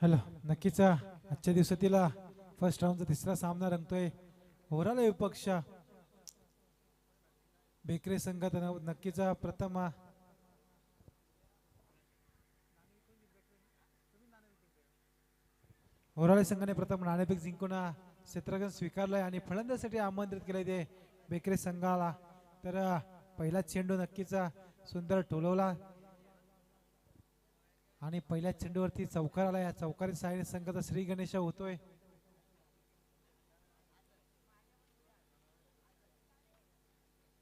Hello, नक्कीच आजच्या दिवसातील फर्स्ट राऊंडचा तिसरा सामना रंगतोय. ओव्हरऑल विपक्ष बेकरे संघात नक्कीच प्रथम ओव्हरऑल संघाने प्रथम नाणेफेक जिंकून क्षेत्ररक्षण स्वीकारलंय आणि फलंदाजीसाठी आमंत्रित केलंय ते बेकरे संघाला. तर पहिला चेंडू नक्कीच सुंदर टोलवला आणि पहिल्या चेंडूवरती चौकार आला. या चौकारी साहाय्याने संघाचा श्री गणेश होतोय.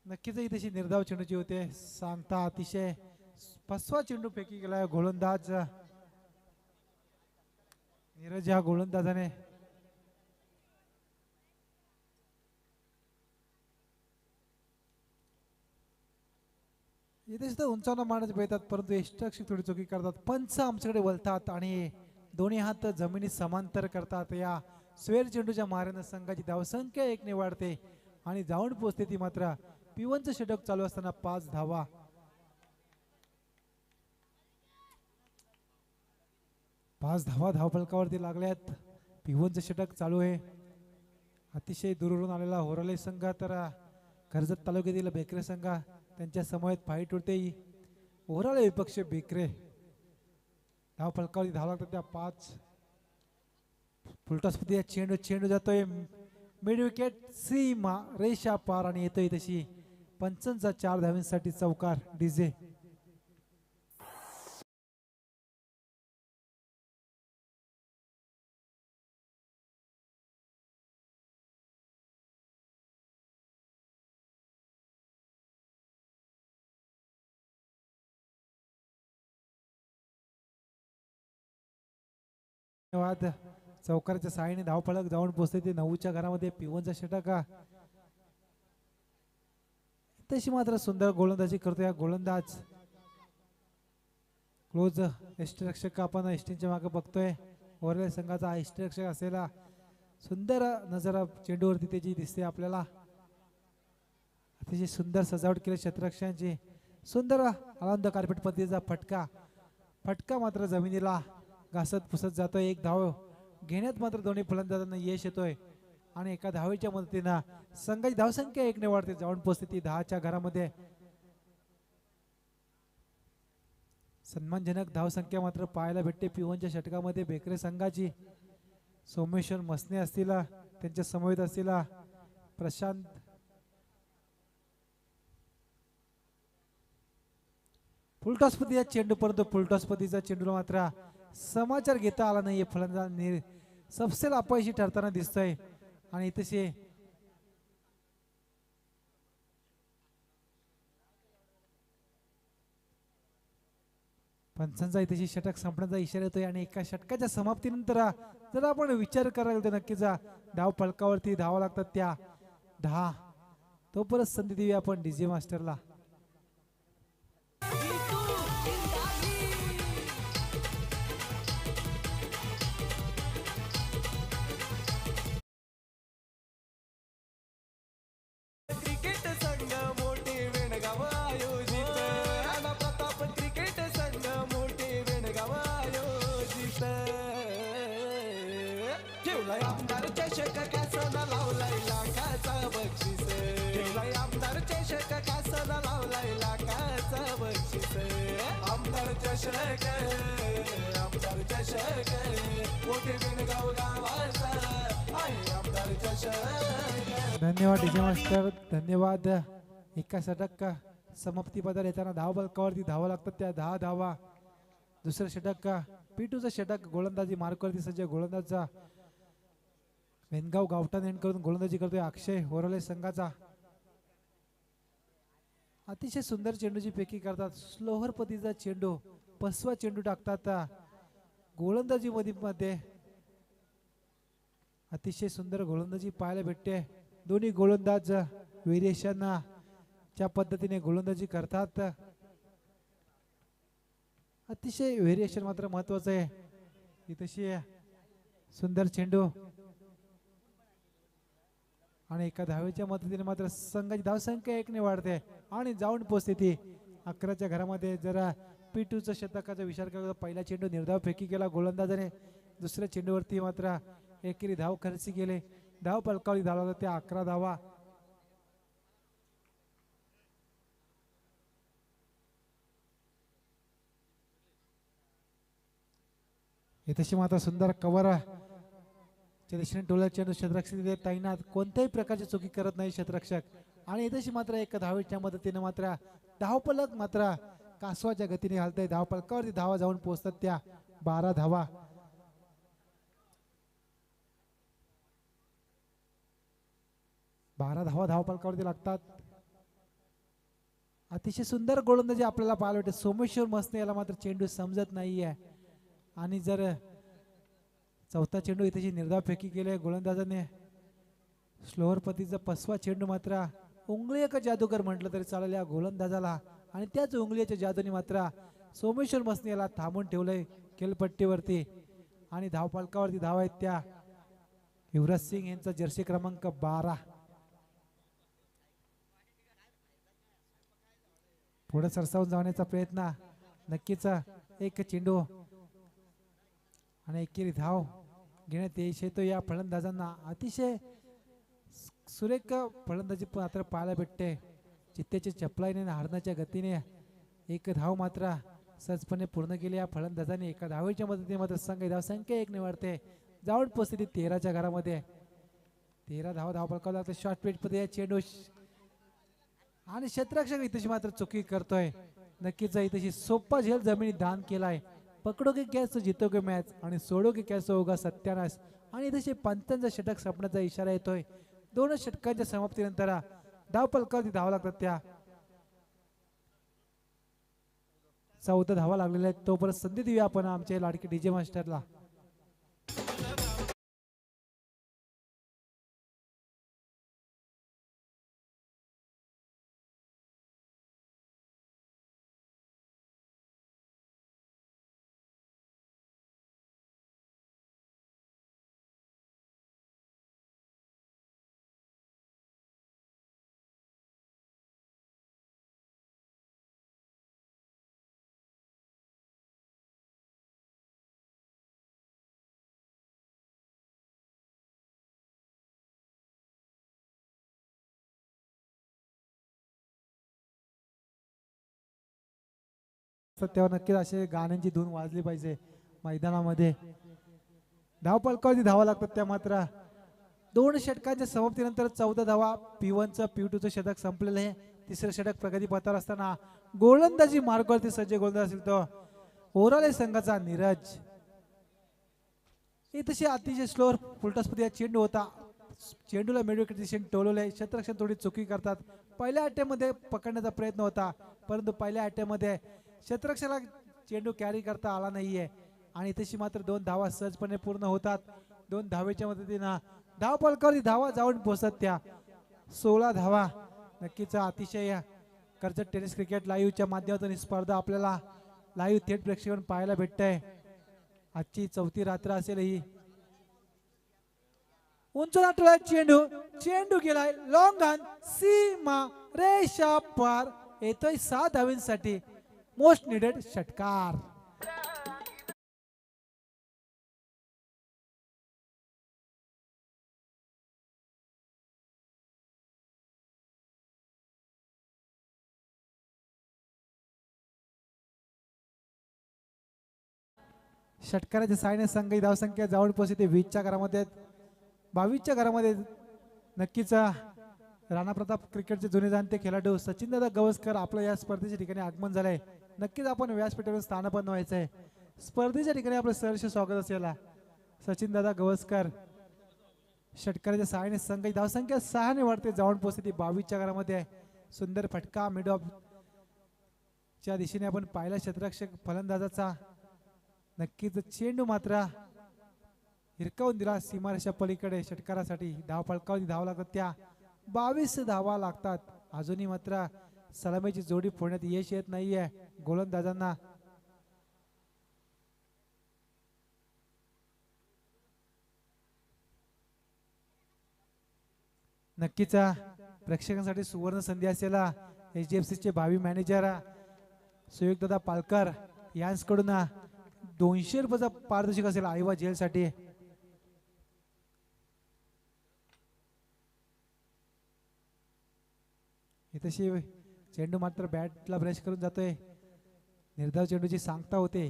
नक्कीच ही तशी निर्धाव चेंडूची होते. सांगता अतिशय फसवा चेंडू फेकी गेला. गोलंदाज नीरज या गोलंदाजाने इथे सुद्धा उंचावून मारण्याचे बेतात, परंतु यष्टरक्षक थोडी चुकी करतात. पंच आमच्याकडे वळतात आणि दोन्ही हात जमिनी समांतर करतात. या स्वेर चेंडूच्या माऱ्यानं संघाची धावसंख्या 1 ने वाढते आणि जाऊन पोहोचते ती मात्र पिवनचं षटक चालू असताना 5 धावा. धावफलकावरती लागल्यात. पिवनचं षटक चालू आहे. अतिशय दूरवरून आलेला होराले संघ तर कर्जत तालुक्यातील बेकरे संघ त्यांच्या समवेत फाईट उडते. ओव्हरऑल विपक्ष बेकरे धावफलकावरती धाव लागतात त्या 5. फुलटॉसमध्ये चेंडू जातोय मिड विकेट सीमा रेषा पार आणि येतोय तशी पंचांचा 4 धावांसाठी चौकार. डीजे धन्यवाद. चौकाराच्या साहाय्याने धावफलक जाऊन पोहोचते ते 9च्या घरामध्ये. पिवनचा षटक तशी मात्र सुंदर गोलंदाजी करतो या गोलंदाज. क्लोज यष्टरक्षक आपण यष्टींच्या मागे बघतोय. ओव्हरऑल संघाचा यष्टरक्षक असलेला सुंदर नजर चेंडूवरती त्याची दिसते आपल्याला. अतिशय सुंदर सजावट केली क्षेत्ररक्षकांची. सुंदर आनंद कार्पेट पद्धतीचा फटका मात्र जमिनीला घासत पुसत जातोय. 1 धाव घेण्यात मात्र दोन्ही फलंदाजांना यश येतोय आणि एका धावेच्या मदतीनं संघाची धावसंख्या 1 ने वाढते. जाऊन पोहोचते ती 10च्या घरामध्ये. सन्मानजनक धावसंख्या मात्र पाहायला भेटते पिवनच्या षटकामध्ये. बेकरे संघाची सोमेश्वर मसने असतील, त्यांच्या समवेत असतील प्रशांत फुलटॉसपती या चेंडू, परंतु फुलटॉसपतीचा चेंडूला मात्र समाचार घेता आला नाहीये. फलंदाज सबसेल अपयशी ठरताना दिसतोय आणि तसे पंचांचा इथे षटक संपण्याचा इशारा येतोय आणि एका षटकाच्या समाप्तीनंतर जर आपण विचार करायला तर नक्कीच धाव फलकावरती धावा लागतात त्या 10. तो परत संधी देऊया आपण डीजे मास्टरला. धन्यवाद डीजे मास्टर, धन्यवाद. एका षटक समाप्ती पदार येताना धाव फलकावरती धावा लागतात त्या 10 धावा. दुसरं षटक P2चं षटक गोलंदाजी मार्कवरती सज्ज गोलंदाजचा वेनगाव गावठाण एंड करून गोलंदाजी करतोय अक्षय ओव्हरऑल संघाचा. अतिशय सुंदर चेंडूची फेकी करतात. स्लोहर पद्धतीचा चेंडू, पसवा चेंडू टाकतात गोलंदाजी मध्ये. अतिशय सुंदर गोलंदाजी पाहायला भेटते. दोन्ही गोलंदाज व्हेरिएशन च्या पद्धतीने गोलंदाजी करतात. अतिशय व्हेरिएशन मात्र महत्वाचं आहे. इथशी सुंदर चेंडू आणि एका धावेच्या मदतीने मात्र संघाची धावसंख्या 1 ने वाढते आणि जाऊन पोहोचते ती 11च्या घरामध्ये. जरा P2चं षटकाचा विचार केला तर पहिला चेंडू निर्धाव फेकी केला गोलंदाजाने. दुसऱ्या चेंडूवरती मात्र एकेरी धाव खर्ची केले. धाव पलकावली धाव लागतात त्या 11 धावा. इथेशी मात्र सुंदर कव्हर दिशेने टोला चेंडू क्षेत्ररक्षक तैनात, कोणत्याही प्रकारची चुकी करत नाही क्षेत्ररक्षक. आणि इथेशी मात्र एक धावेच्या मदतीने मात्र धावपलक मात्र कासवाच्या गतीने हलतंय. धावपलकावरती धावा जाऊन पोहोचतात त्या 12 धावा. धावपलकावरती लागतात. अतिशय सुंदर गोलंदाजी आपल्याला पाहायला भेटते. सोमेश्वर मसने याला मात्र चेंडू समजत नाहीये आणि जर चौथा चेंडू इथे निर्धाव फेकी केले गोलंदाजाने. स्लोअर पतीचा 5वा चेंडू मात्र उंगली एक जादूगर म्हटलं तरी चालेल या गोलंदाजाला. आणि त्याच उंगलीच्या जादूने मात्र सोमेश्वर मसने याला थांबून ठेवलंय खेळपट्टीवरती. आणि धावपलकावरती धाव आहेत त्या युवराज सिंग यांचा जर्सी क्रमांक 12. पुढे सरसावून जाण्याचा प्रयत्न नक्कीच. एक चेंडू आणि एकेरी धाव घेण्यात येतो या फलंदाजांना. अतिशय सुरेख फलंदाजी मात्र पाहायला भेटते. चित्त्याच्या चपलाईने हरणाच्या गतीने एक धाव मात्र सहजपणे पूर्ण केली या फलंदाजाने. एका धावेच्या मदतीने मात्र संघ धावसंख्या 1 निवडते. जाऊन पोहोचते 13च्या घरामध्ये. 13 धाव धावपलकावला लागते. शॉर्ट पिच मध्ये चेंडू आणि क्षेत्ररक्षक इथेशी मात्र चुकी करतोय. नक्कीच इथेशी सोपा झेल जमिनी दान केलाय. पकडो की कॅच जितोगे मॅच आणि सोडो की कॅच होगा सत्यानाश. आणि इथेशी पंचांचा षटक संपण्याचा इशारा येतोय. 2 षटकांच्या समाप्तीनंतर धावपलकावरती धावा लागतात त्या 14 धावा लागलेल्या आहेत. तोपर्यंत संधी देऊया आपण आमच्या लाडके डीजे मास्टरला. तेव्हा नक्कीच असे गाण्यांची धून वाजली पाहिजे मैदानामध्ये. धावपलकावरती धावा लागतात त्या मात्र 2 षटकांच्या समाप्तीनंतर 14 धावा. P1चं P2चं षटक संपलेलं आहे. तिसरं षटक प्रगती पथावर असताना गोलंदाजी मार्गावरती सज्ज गोलंदाज असेल तो ओराले संघाचा नीरज. इथे अतिशय स्लोअर फुलटॉसमध्ये चेंडू होता. चेंडूला मिडविकेट दिशेने टोलवले. क्षेत्ररक्षक थोडी चुकी करतात. पहिल्या अटॅकमध्ये पकडण्याचा प्रयत्न होता परंतु पहिल्या अटॅकमध्ये क्षेत्ररक्षकाला चेंडू कॅरी करता आला नाहीये. आणि तशी मात्र 2 धावा सहजपणे पूर्ण होतात. 2 धावेच्या मदतीने धावपलकावरती धावा जाऊन पोहोचतात त्या 16 धावा. नक्कीच अतिशय कर्जत टेनिस क्रिकेट लाईव्हच्या माध्यमातून ही स्पर्धा आपल्याला लाईव्ह थेट प्रेक्षकांना पाहायला भेटतंय. आजची 4थी रात्र असेल ही. उंच नाटला चेंडू गेलाय लॉंग ऑन सीमा रेषा पार. येतोय 6 धावांसाठी मोस्ट निडेड षटकार. षटकाराच्या साहाय्याने संघ धावसंख्या जाऊन पोहोचते 20च्या घरामध्ये. 22च्या घरामध्ये नक्कीच राणा प्रताप क्रिकेटचे जुने जाणते खेळाडू सचिनदादा गवसकर आपलं या स्पर्धेच्या ठिकाणी आगमन झालंय. नक्कीच आपण व्यासपीठावर स्थानापन्न व्हायचंय. स्पर्धेच्या ठिकाणी आपलं सहर्ष स्वागत असेल. सचिनदादा गवसकर षटकाराच्या साहाय्याने संघ धावसंख्या 6 ने वाढते. जाऊन पोहोचते 22च्या घरामध्ये. सुंदर फटका मिड ऑफ च्या दिशेने आपण पाहिला क्षेत्ररक्षक फलंदाजाचा. नक्कीच चेंडू मात्र हिरकावून दिला सीमारेषा पलीकडे षटकारासाठी. धावपलकावरती धावा लागतात त्या 22 धावा लागतात. अजूनही मात्र सलामीची जोडी फोडण्यात यश येत नाहीये गोलंदाजांना. नक्कीच प्रेक्षकांसाठी सुवर्ण संधी असलेला HDFC चे भावी मॅनेजर सुयोगदादा पालकर यांच्याकडून ₹200 पारितोषिक असेल आईवा जेलसाठी. तशी चेंडू मात्र बॅटला ब्रश करून जातोय. निर्धाव चेंडूची सांगता होते.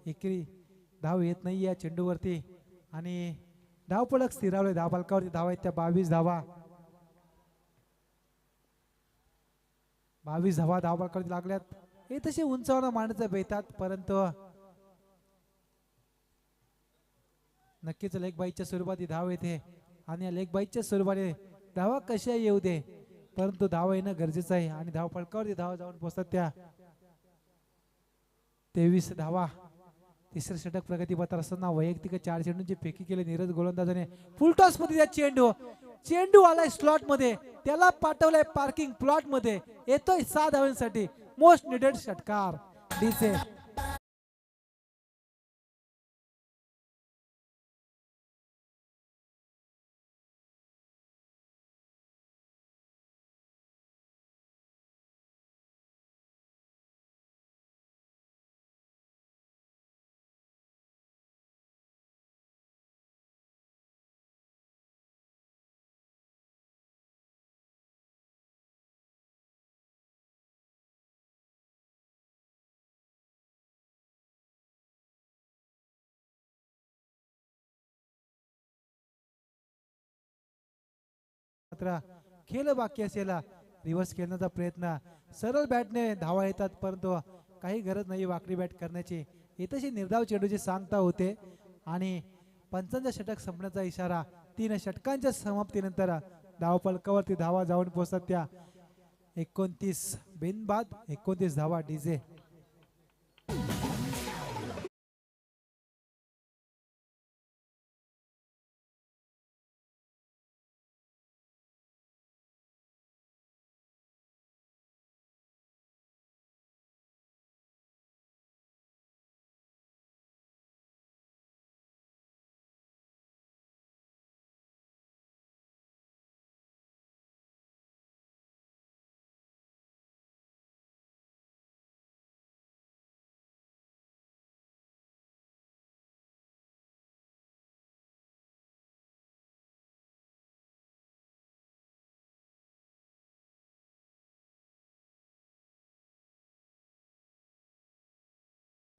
एकेरी धाव येत नाही या चेंडूवरती आणि धाव पलक स्थिरावले. धाव फलकावरती धावा आहेत त्या 22 धावा. 22 धावा धाव फलकावरती लागल्यात. हे तसे उंचावर मांडचं बेतात, परंतु नक्कीच लेग बाईच्या स्वरूपात ही धाव येते आणि या लेग बाईच्या स्वरूपाने धावा कशा येऊ दे, परंतु धाव येणं गरजेचं आहे आणि धाव फलकावरती धावा जाऊन पोहोचतात त्या 23 धावा. तिसरे षटक प्रगतीपथावर असताना वैयक्तिक 4 चेंडूंची फेकी केली नीरज गोलंदाजाने. फुलटॉस मध्ये चेंडू आलाय स्लॉट मध्ये, त्याला पाठवलाय पार्किंग प्लॉट मध्ये. येतोय 6 धावांसाठी मोस्ट निडेड षटकार डीचे. मात्र खेळ बाकी असेल रिव्हर्स खेळण्याचा प्रयत्न. सरळ बॅटने धावा येतात, परंतु काही गरज नाही वाकडी बॅट करण्याची. इथेशी निर्धाव चेंडूची सांगता होते आणि पंचांचा षटक संपण्याचा इशारा. 3 षटकांच्या समाप्तीनंतर धाव फलकावरती धावा जाऊन पोहोचतात त्या 29 बिनबाद 29 धावा डीजे.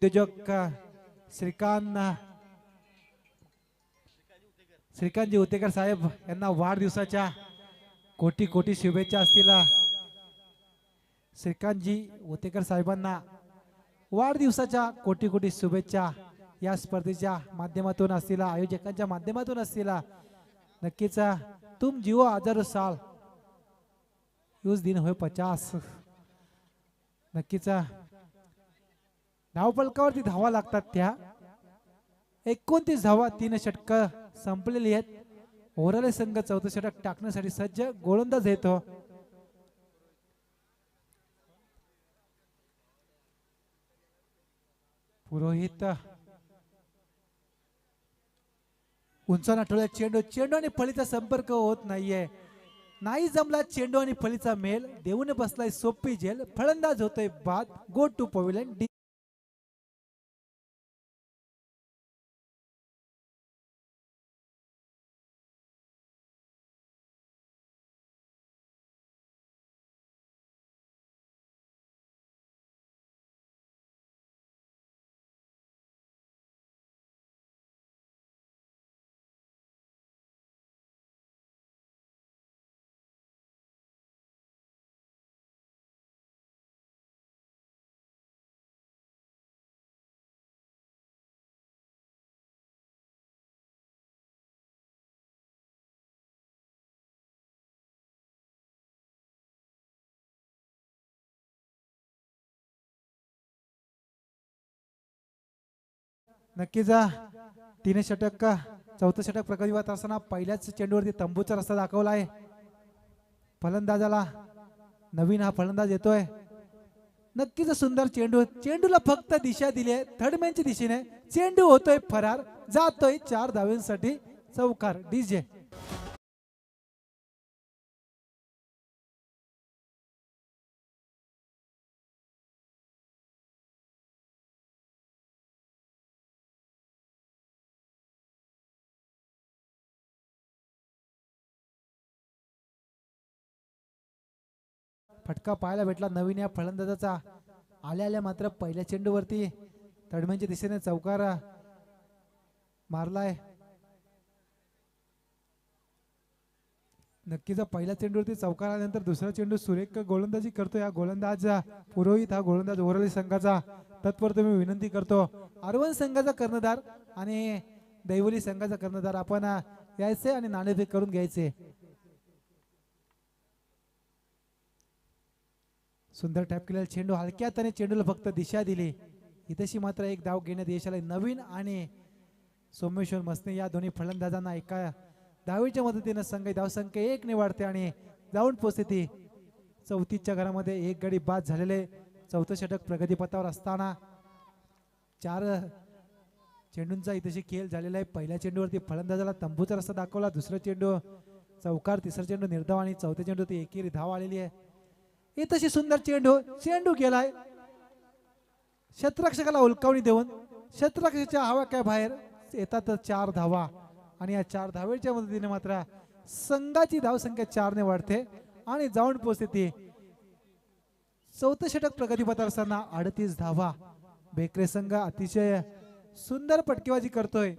उद्योजक श्रीकांतजी उतेकर साहेब यांना वाढदिवसाच्या कोटी कोटी शुभेच्छा असतील. श्रीकांतजी उतेकर साहेबांना वाढदिवसाच्या कोटी कोटी शुभेच्छा या स्पर्धेच्या माध्यमातून असतील, आयोजकांच्या माध्यमातून असतील. नक्कीच तुम जिओ हजारो साल उस दिन होय 50. नक्कीच धाव फलकावरती धावा लागतात त्या 29 धावा. 3 षटक संपलेली आहेत. ओव्हरऑल संघ 4थं षटक टाकण्यासाठी सज्ज. गोलंदाज येतो पुरोहित. उंचावून आठवल्या चेंडू आणि फळीचा संपर्क होत नाहीये. नाही जमला चेंडू आणि फळीचा मेल. देऊन बसलाय सोपी झेल. फलंदाज होतोय बाद. Go to pavilion. नक्कीच 3 षटक 4थं षटक प्रगतीवर असताना पहिल्याच चेंडूवरती तंबूचा रस्ता दाखवला आहे फलंदाजाला. नवीन हा फलंदाज येतोय. नक्कीच सुंदर चेंडूला फक्त दिशा दिली आहे थर्डमॅनच्या दिशेने. चेंडू होतोय फरार. जातोय 4 धावांसाठी चौकार डीजे. फटका पाहायला भेटला नवीन या फलंदाजाचा. आल्या मात्र पहिल्या चेंडूवरती तडम्यांच्या दिशेने चौकार मारलाय. नक्कीच पहिल्या चेंडूवरती चौकार आल्यानंतर दुसरा चेंडू सुरेख गोलंदाजी करतो. या गोलंदाज पुरोहित हा गोलंदाज ओरली संघाचा तत्पर मी विनंती करतो. अरवण संघाचा कर्णधार आणि दैवली संघाचा कर्णधार आपण यायचे आणि नाणेफेक करून घ्यायचे. सुंदर टॅप केलेला चेंडू हलक्यात आणि चेंडूला फक्त दिशा दिली. इथेशी मात्र एक धाव घेण्यात यश आले. नवीन आणि सोमेश्वर मसने या दोन्ही फलंदाजांना एका धावेच्या मदतीने संघ धावसंख्या 1 ने वाढते आणि जाऊन पोहोचते 34च्या घरामध्ये. एक गडी बाद झालेले. चौथं षटक प्रगतीपथावर असताना 4 चेंडूंचा इथेशी खेळ झालेला आहे. पहिल्या चेंडूवरती फलंदाजाला तंबूचा रस्ता दाखवला. दुसरा चेंडू चौकार, तिसरा चेंडू निर्धाव आणि चौथ्या चेंडूवरती एकेरी धाव आलेली आहे. इथेशी सुंदर चेंडू गेलाय. क्षेत्ररक्षकाला उलकावणी देऊन क्षेत्ररक्षकाच्या हवा काय बाहेर येतात 4 धावा आणि या 4 धावेच्या मदतीने मात्र संघाची धावसंख्या 4 ने वाढते आणि जाऊन पोहोचते चौथं षटक प्रगतीपथावर असताना 38 धावा. बेकरे संघ अतिशय सुंदर पटकेबाजी करतोय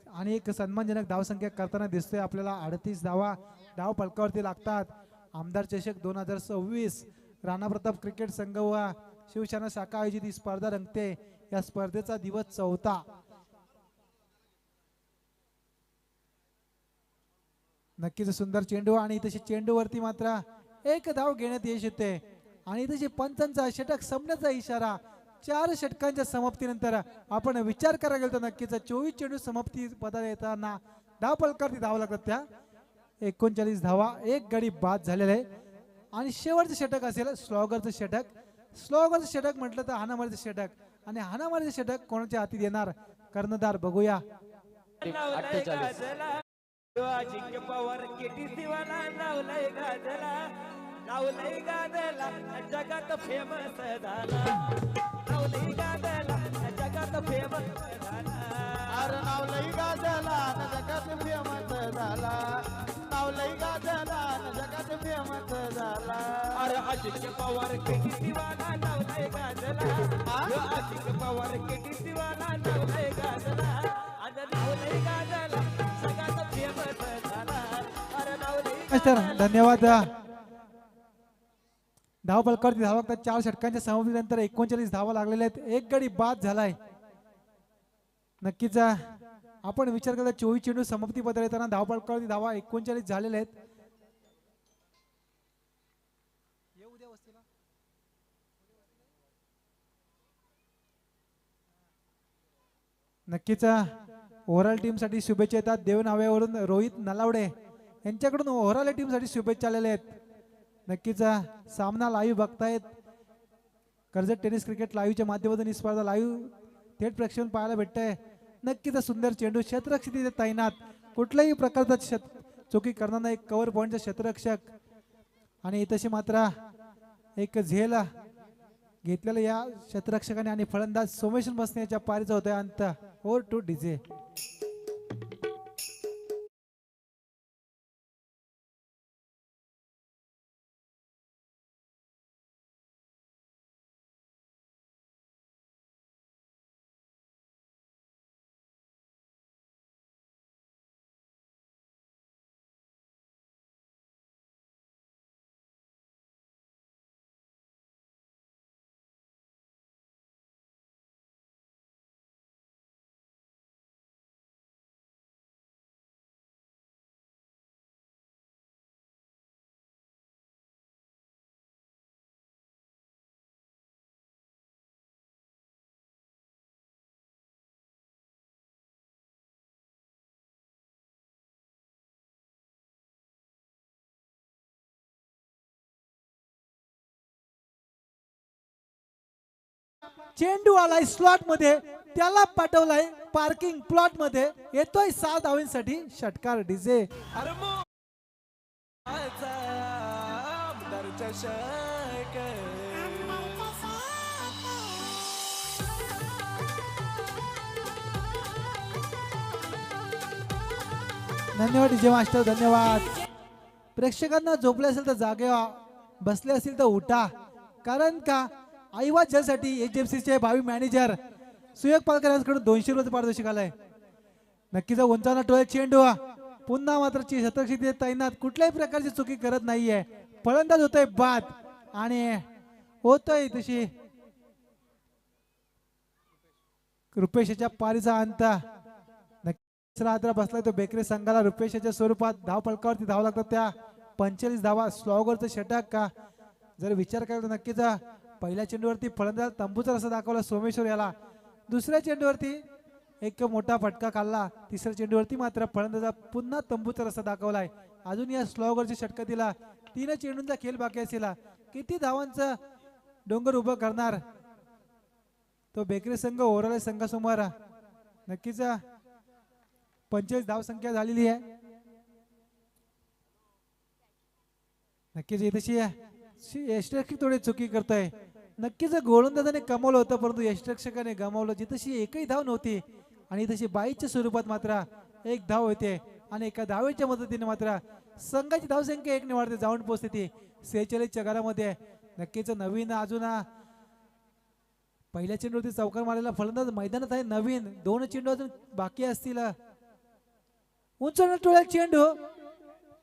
आणि एक सन्मानजनक धावसंख्या करताना दिसतोय आपल्याला. 38 धावा धाव फलकावरती लागतात. आमदार चषक 2026 राणा प्रताप क्रिकेट संघ व शिवसेना शाखा आयोजित ही स्पर्धा रंगते. या स्पर्धेचा दिवस 4था. नक्कीच सुंदर चेंडू आणि तशी चेंडूवरती मात्र एक धाव घेण्यात यश येते आणि तशी पंचांचा षटक संपण्याचा इशारा. 4 षटकांच्या समाप्तीनंतर आपण विचार करायला गेलो तर नक्कीच 24 चेंडू समाप्ती पदाला येताना धाव फलकावरती धाव लागतात त्या 39 धावा. एक गडी बाद झालेला आहे आणि शेवटचं षटक असेल स्लॉगरचं षटक. स्लॉगरचं षटक म्हटलं तर हाणामारीचं षटक आणि हाणामारीचं षटक कोणाच्या हाती देणार कर्णधार बघूया. 48 अजिंक्य पवार केटीसी वाला नावलय गाजला जगात फेमस झाला. नावलय गाजला जगात फेमस झाला. अरे नावलय गाजला जगात फेमस झाला. नावलय गाजला जगात फेमस झाला. अरे अजिंक्य पवार केटीसी वाला नावलय गाजला. अजिंक्य पवार केटीसी वाला नावलय गाजला. आणि नावलय गाजला जगात फेमस झाला. अरे नावलय धन्यवाद. धाव फलकावरती धाव लागतात. 4 षटकांच्या समाप्तीनंतर 39 धावा लागलेल्या आहेत. एक गडी बाद झालाय. नक्कीच आपण विचार करता 24 चेंडू समाप्ती पदावर येताना धाव फलकावरती धावा 39 झालेल्या आहेत. नक्कीच ओव्हरऑल टीम साठी शुभेच्छा येतात. देवनाव्यावरून रोहित नलावडे यांच्याकडून ओव्हरऑल टीम साठी शुभेच्छा आलेल्या आहेत. नक्कीच सामना लाईव्ह बघतायत. कर्जत टेनिस क्रिकेट लाईव्हच्या माध्यमातून ही स्पर्धा लाईव्ह थेट प्रेक्षण पाहायला भेटतंय. नक्कीच सुंदर चेंडू क्षेत्ररक्षक तिथे तैनात. कुठल्याही प्रकारचा चुकी करणारा एक कव्हर पॉइंटचा क्षेत्ररक्षक आणि तशी मात्र एक झेल घेतलेलं या क्षेत्ररक्षकाने आणि फलंदाज सोमेश्वर मसने याच्या पारीचा होतोय अंत. Over two DJ. चेंडू आलाय स्लॉट मध्ये, त्याला पाठवलाय पार्किंग प्लॉट मध्ये. येतोय 6 धावांसाठी षटकार डीजे. धन्यवाद डीजे मास्टर, धन्यवाद. प्रेक्षकांना झोपले असेल तर जागे बसले असतील तर उठा, कारण का आईवाद जलसाठी HFCचे भावी मॅनेजर सुयोग पालकर यांच्याकडून 200 रुपये पारितोषिक आलाय. नक्कीच उंचावणार टोळ्यात चेंडू पुन्हा मात्र शतरक्षक तैनात, कुठल्याही प्रकारची चुकी करत नाहीये. फलंदाज होतोय बाद आणि होतोय तशी रुपेशच्या पारीचा अंत. नक्कीच आदरा बसलाय तो बेकरी संघाला रुपेशच्या स्वरूपात धाव फलकावरती धाव लागतात त्या 45 धावा. स्लॉगरचं षटक का जर विचार केला तर नक्कीच पहिल्या चेंडूवरती फलंदाज तंबूचा रस्ता दाखवला सोमेश्वर याला, दुसऱ्या चेंडूवरती एक मोठा फटका खाल्ला, तिसऱ्या चेंडूवरती मात्र फलंदाजा पुन्हा तंबूचा रस्ता दाखवलाय. अजून या स्लॉगरच्या षटकातीला 3 चेंडूंचा खेळ बाकी असेल. किती धावांचा डोंगर उभं करणार तो बेकरी संघ ओराळे संघासमोर. नक्कीच 45 धाव संख्या झालेली आहे. नक्कीच इथेशी यष्टरक्षक थोडी चुकी करतोय. नक्कीच गोलंदाजाने कमावलं होतं परंतु यष्टरक्षकाने गमावलं. जिथशी एकही धाव नव्हती आणि तशी 22च्या स्वरूपात मात्र एक धाव होते आणि एका धावेच्या मदतीने मात्र संघाची धावसंख्या 1 ने वाढते, जाऊन पोहोचते ती 46च्या घरामध्ये. नक्कीच नवीन अजून पहिल्या चेंडूवरती चौकार मारलेला फलंदाज मैदानात आहे. नवीन 2 चेंडू अजून बाकी असतील. उंचवणार टोळ्यात चेंडू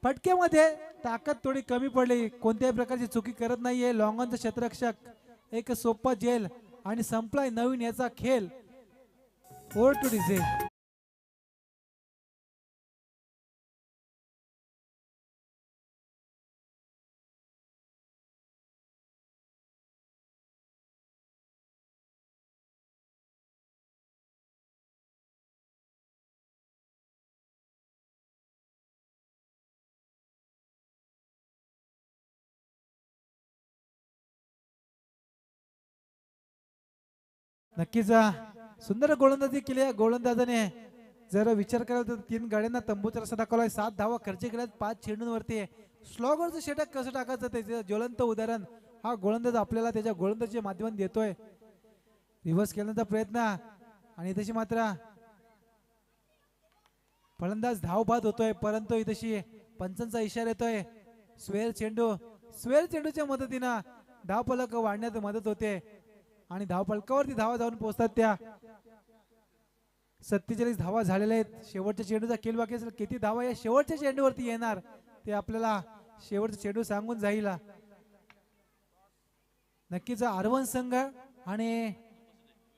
फटक्यामध्ये ताकद थोडी कमी पडली, कोणत्याही प्रकारची चुकी करत नाहीये. लॉंगॉनचा क्षेत्ररक्षक एक सोपा जेल आणि संपलाय नवीन याचा खेळ. फोर टू डिझे नक्कीच सुंदर गोलंदाजी केली आहे गोलंदाजाने. जर विचार केला तर 3 गाड्यांना तंबूचा रस्ता दाखवलाय, 7 धावा खर्च केल्यात 5 चेंडूंवरती. स्लॉगरचं षटक कसं टाकायचं त्याचं ज्वलंत उदाहरण हा गोलंदाज आपल्याला त्याच्या गोलंदाजीच्या माध्यमातून देतोय. रिव्हर्स केल्याचा प्रयत्न आणि तशी मात्र फलंदाज धाव बाद होतोय, परंतु इथशी पंचांचा इशारा येतोय. स्वेर चेंडूच्या मदतीनं धाव फलक वाढण्यात मदत होते आणि धाव फलकावरती धावा जाऊन पोहोचतात त्या. 47 धावा झालेल्या आहेत. शेवटच्या चेंडूचा खेळ बाकी असेल. किती धावा या शेवटच्या चेंडूवरती येणार ते आपल्याला शेवटचा चेंडू सांगून जाईल. नक्कीच आरवण संघ आणि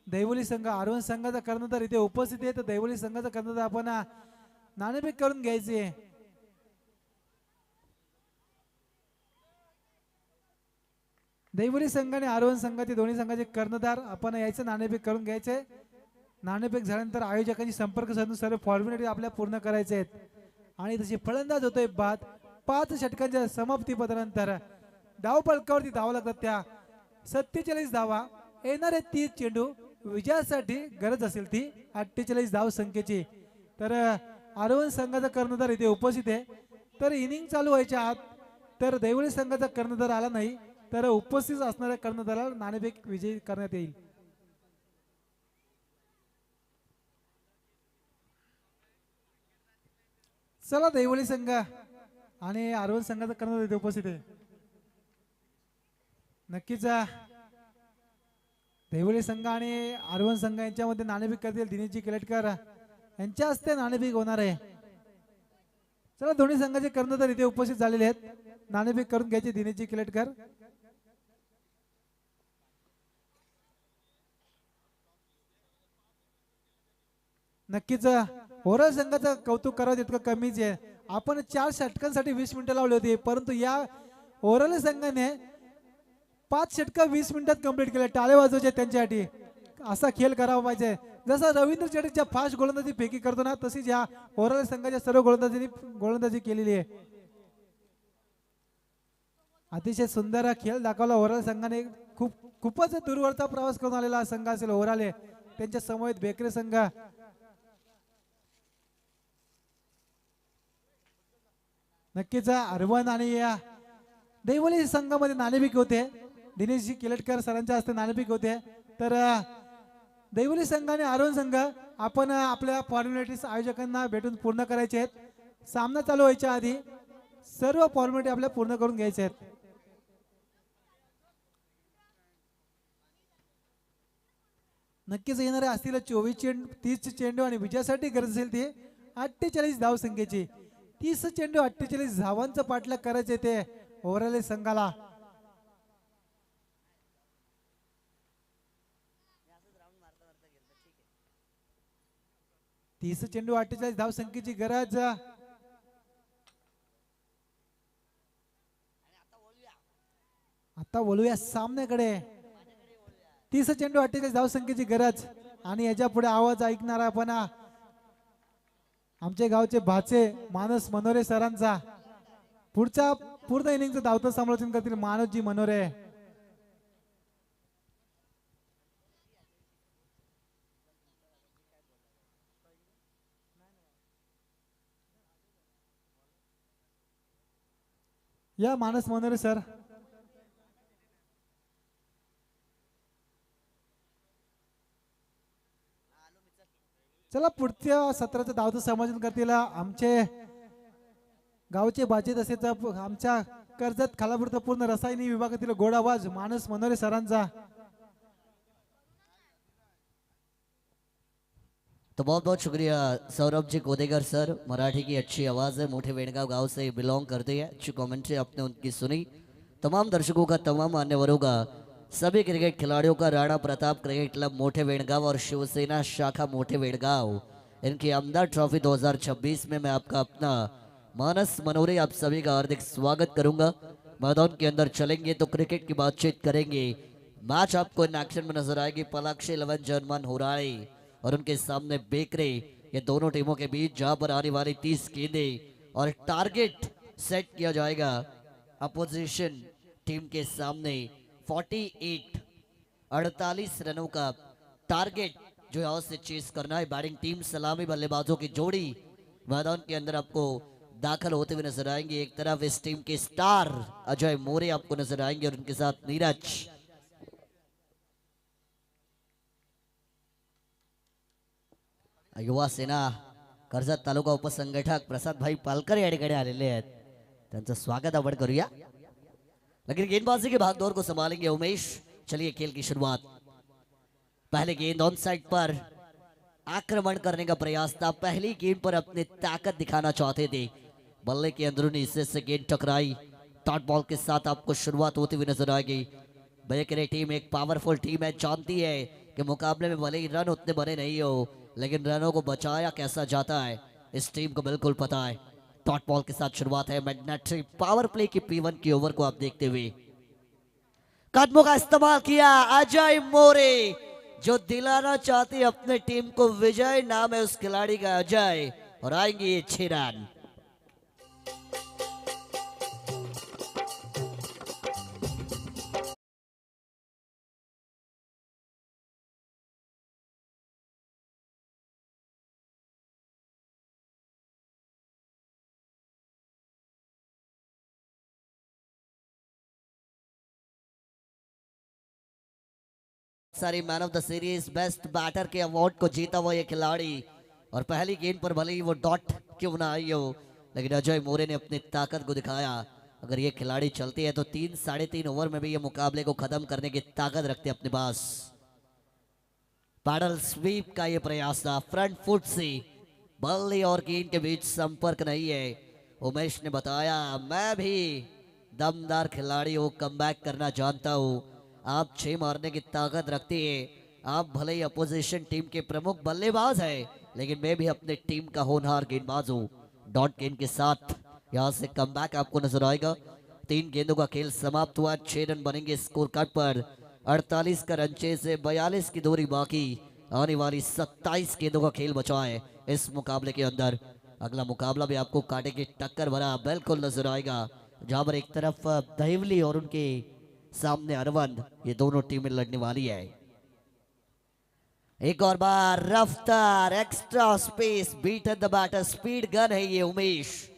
दैवली संघ, आरवण संघाचा कर्णधार इथे उपस्थित आहे तर दैवली संघाचा कर्णधार आपण नाणेफेक करून घ्यायचे. दैवली संघ आणि आरवण संघाचे दोन्ही संघाचे कर्णधार आपण यायचं नाणेफेक करून घ्यायचे. नाणेफेक झाल्यानंतर आयोजकांची संपर्क साधून सर्व फॉर्मॅलिटी आपल्या पूर्ण करायचे आहेत. आणि तशी फलंदाज होतोय बाद. 5 षटकांच्या समाप्ती पदानंतर धाव फलकावरती धावा लागतात त्या 47 धावा. येणारे 30 चेंडू विजयासाठी गरज असेल ती 48 धाव संख्येची. तर आरवण संघाचा कर्णधार इथे उपस्थित आहे. तर इनिंग चालू व्हायच्या आत तर दैवली संघाचा कर्णधार आला नाही तर उपस्थित असणाऱ्या कर्णधाराला नाणेफेक विजयी करण्यात येईल. चला दैवली संघ आणि आरवण संघाचा कर्णधार इथे उपस्थित आहे. नक्कीच दैवली संघ आणि आरवण संघ यांच्यामध्ये नाणेफेक करतील. दिनेशजी केलेटकर यांच्या हस्ते नाणेफेक होणार आहे. चला दोन्ही संघाचे कर्णधार इथे उपस्थित झालेले आहेत. नाणेफेक करून घ्यायचे दिनेशजी केलेटकर. नक्कीच ओराळ संघाचं कौतुक करावं तितकं कमीच आहे. आपण 4 षटकांसाठी 20 मिनिटं लावली होती परंतु या ओराळ संघाने 5 षटकं 20 मिनिटात कंप्लीट केले. टाळे वाजवायचे त्यांच्यासाठी. असा खेळ करावा पाहिजे. जसा रवींद्र जडेजा फास्ट गोलंदाजी फेकी करतो ना तशीच या ओराळ संघाच्या सर्व गोलंदाजींनी गोलंदाजी केलेली आहे. अतिशय सुंदर खेळ दाखवला ओराळ संघाने. खूपच दूरवरचा प्रवास करून आलेला संघ असेल ओराळे. त्यांच्या समवेत बेकरे संघ. नक्कीच आरवण आणि दैवली संघामध्ये नाणेफेक होते. दिनेशजी केलेटकर सरांच्या हस्ते नाणेफेक होते. तर दैवली संघ आणि आरवण संघ आपण आपल्या फॉर्मॅलिटीज आयोजकांना भेटून पूर्ण करायचे आहेत. सामना चालू व्हायच्या आधी सर्व फॉर्मॅलिटी आपल्या पूर्ण करून घ्यायचे आहेत. नक्कीच येणारे असतील 30 चेंडू आणि विजयासाठी गरज असेल ते 48 धाव संख्येची 30 चेंडू 48 धावांचं पाठलाग करायचे ते ओव्हरऑल संघाला. तीस चेंडू 48 धाव संख्येची गरज. आता वळूया सामन्याकडे. 30 चेंडू 48 धाव संख्येची गरज आणि याच्या पुढे आवाज ऐकणारा पण आमचे गावचे भाचे मानस मनोरे सरांचा. पुढच्या पूर्ण इनिंगचं धावतं समालोचन करतील मानसजी मनोरे. या मानस मनोरे सर. चला पुढच्या सत्राचं धावतं समालोचन करतील आमचे गावचे बाचे तसेच आमच्या कर्जत खालापूरचा पूर्ण रसायनी विभागातील गोडाबाज मानस मनोरे सरांचा. तो बहुत बहुत शुक्रिया सौरभ जी कोदेगर सर. मराठी की अच्छी आवाज़ है, मोटे वेणगांव गांव से बिलोंग करते हैं. अच्छी कमेंट्री आपने उनकी सुनी. तमाम दर्शकों का, तमाम मान्यवरों का, सभी क्रिकेट खिलाड़ियों का राणा प्रताप क्रिकेट क्लब मोटे वेणगांव और शिवसेना शाखा मोटे वेणगांव इनकी आमदार ट्रॉफी 2026 में मैं आपका अपना मानस मनोरे आप सभी का हार्दिक स्वागत करूंगा. मैदान के अंदर चलेंगे तो क्रिकेट की बातचीत करेंगे. मैच आपको इन एक्शन में नजर आएगी. पलाक्षी 11 जर्मन होराड़े और उनके सामने बेकरे. ये दोनों टीमों के बीच जहां पर आने वाली 30 गेंदे और टारगेट सेट किया जाएगा अपोजिशन टीम के सामने 48 रनों का टारगेट जो है उससे चेस करना है. बैटिंग टीम सलामी बल्लेबाजों की जोड़ी मैदान के अंदर आपको दाखिल होते हुए नजर आएंगे. एक तरफ इस टीम के स्टार अजय मोरे आपको नजर आएंगे और उनके साथ नीरज. युवा सेना कर्जत तालुका उपसंघटक प्रसाद भाई पालकर या ठिकाणी आलेले आहेत. त्यांचं स्वागत आपण करूया. लेकिन गेंदबाजी के भागदौड़ को संभालेंगे उमेश. चलिए खेल की शुरुआत. पहले गेंद ऑन साइड पर आक्रमण करने का प्रयास था. पहली गेंद पर अपनी ताकत दिखाना चाहते थे. बल्ले के अंदरूनी हिस्से से गेंद टकराई. डॉट बॉल के साथ आपको शुरुआत होती हुई नजर आएगी. बेकरे टीम एक पावरफुल टीम है. जानती है कि मुकाबले में भले ही रन उतने बने नहीं हो, लेकिन रनों को बचाया कैसा जाता है इस टीम को बिल्कुल पता है. डॉट बॉल के साथ शुरुआत है. मैग्नेटरी पावर प्ले की P1 की ओवर को आप देखते हुए कदमों का इस्तेमाल किया अजय मोरे जो दिलाना चाहती अपने टीम को विजय. नाम है उस खिलाड़ी का अजय और आएंगे ये 6 रन. सारी man of the series best batter के अवार्ड को जीता हुआ ये खिलाड़ी. और पहली गेंद पर भले ही वो डॉट क्यों ना आई हो, लेकिन अजय मोरे ने अपनी ताकत को दिखाया. अगर ये खिलाड़ी चलती है तो 3-3.5 ओवर में भी ये मुकाबले को खत्म करने की ताकत रखते अपने पास. पैडल स्वीप का ये प्रयास था. फ्रंट फुट से बल्ले और गेंद के बीच संपर्क नहीं है. उमेश ने बताया मैं भी दमदार खिलाड़ी हूँ, कमबैक करना जानता हूँ. आप 6 मारने की ताकत रखती है. आप भले ही अपोजिशन टीम के प्रमुख बल्लेबाज है, लेकिन मैं भी अपने टीम का होनहार गेंदबाज हूँ. डॉट गेंद के साथ यहाँ से कमबैक आपको नजर आएगा. 3 गेंदों का खेल समाप्त हुआ. 6 रन बनेंगे स्कोर कार्ड पर. 48 का रन चेज से 42 की दूरी बाकी. आने वाली 27 गेंदों का खेल बचा है इस मुकाबले के अंदर. अगला मुकाबला भी आपको कांटे की टक्कर भरा बिल्कुल नजर आएगा, जहां पर एक तरफ दहिवली और उनके सामने अरविंद. ये दोनों टीमें लड़ने वाली है. एक और बार रफ्तार extra space beat the batter. Speed gun है ये उमेश.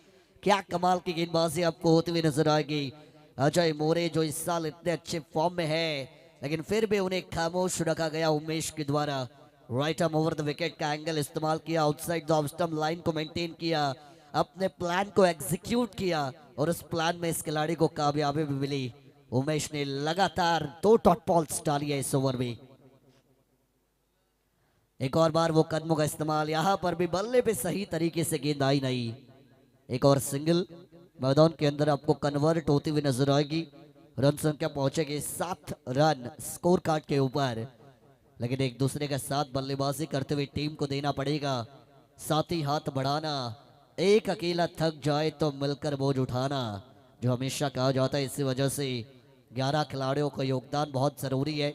क्या कमाल की गेंदबाजी आपको होती हुई नजर आएगी. अजय मोरे जो इस साल इतने अच्छे फॉर्म में है, लेकिन फिर भी उन्हें खामोश रखा गया उमेश के द्वारा. Right arm over the wicket का एंगल इस्तेमाल किया. Outside the off stump line को मेंटेन किया. अपने प्लान को एग्जीक्यूट किया और उस प्लान में इस खिलाड़ी को कामयाबी भी मिली. उमेश ने लगातार 2 डॉट बॉल्स डाली है इस ओवर में. एक और बार वो कदमों का इस्तेमाल, यहां पर भी बल्ले पे सही तरीके से गेंद आई नहीं। एक और सिंगल मैदान के अंदर आपको कन्वर्ट होती हुई नजर आएगी। रन संख्या पहुंचेगी 7 रन स्कोर कार्ड के ऊपर, लेकिन एक दूसरे का साथ बल्लेबाजी करते हुए टीम को देना पड़ेगा। साथ ही हाथ बढ़ाना, एक अकेला थक जाए तो मिलकर बोझ उठाना, जो हमेशा कहा जाता है। इसी वजह से 11 खिलाड़ियों का योगदान बहुत जरूरी है।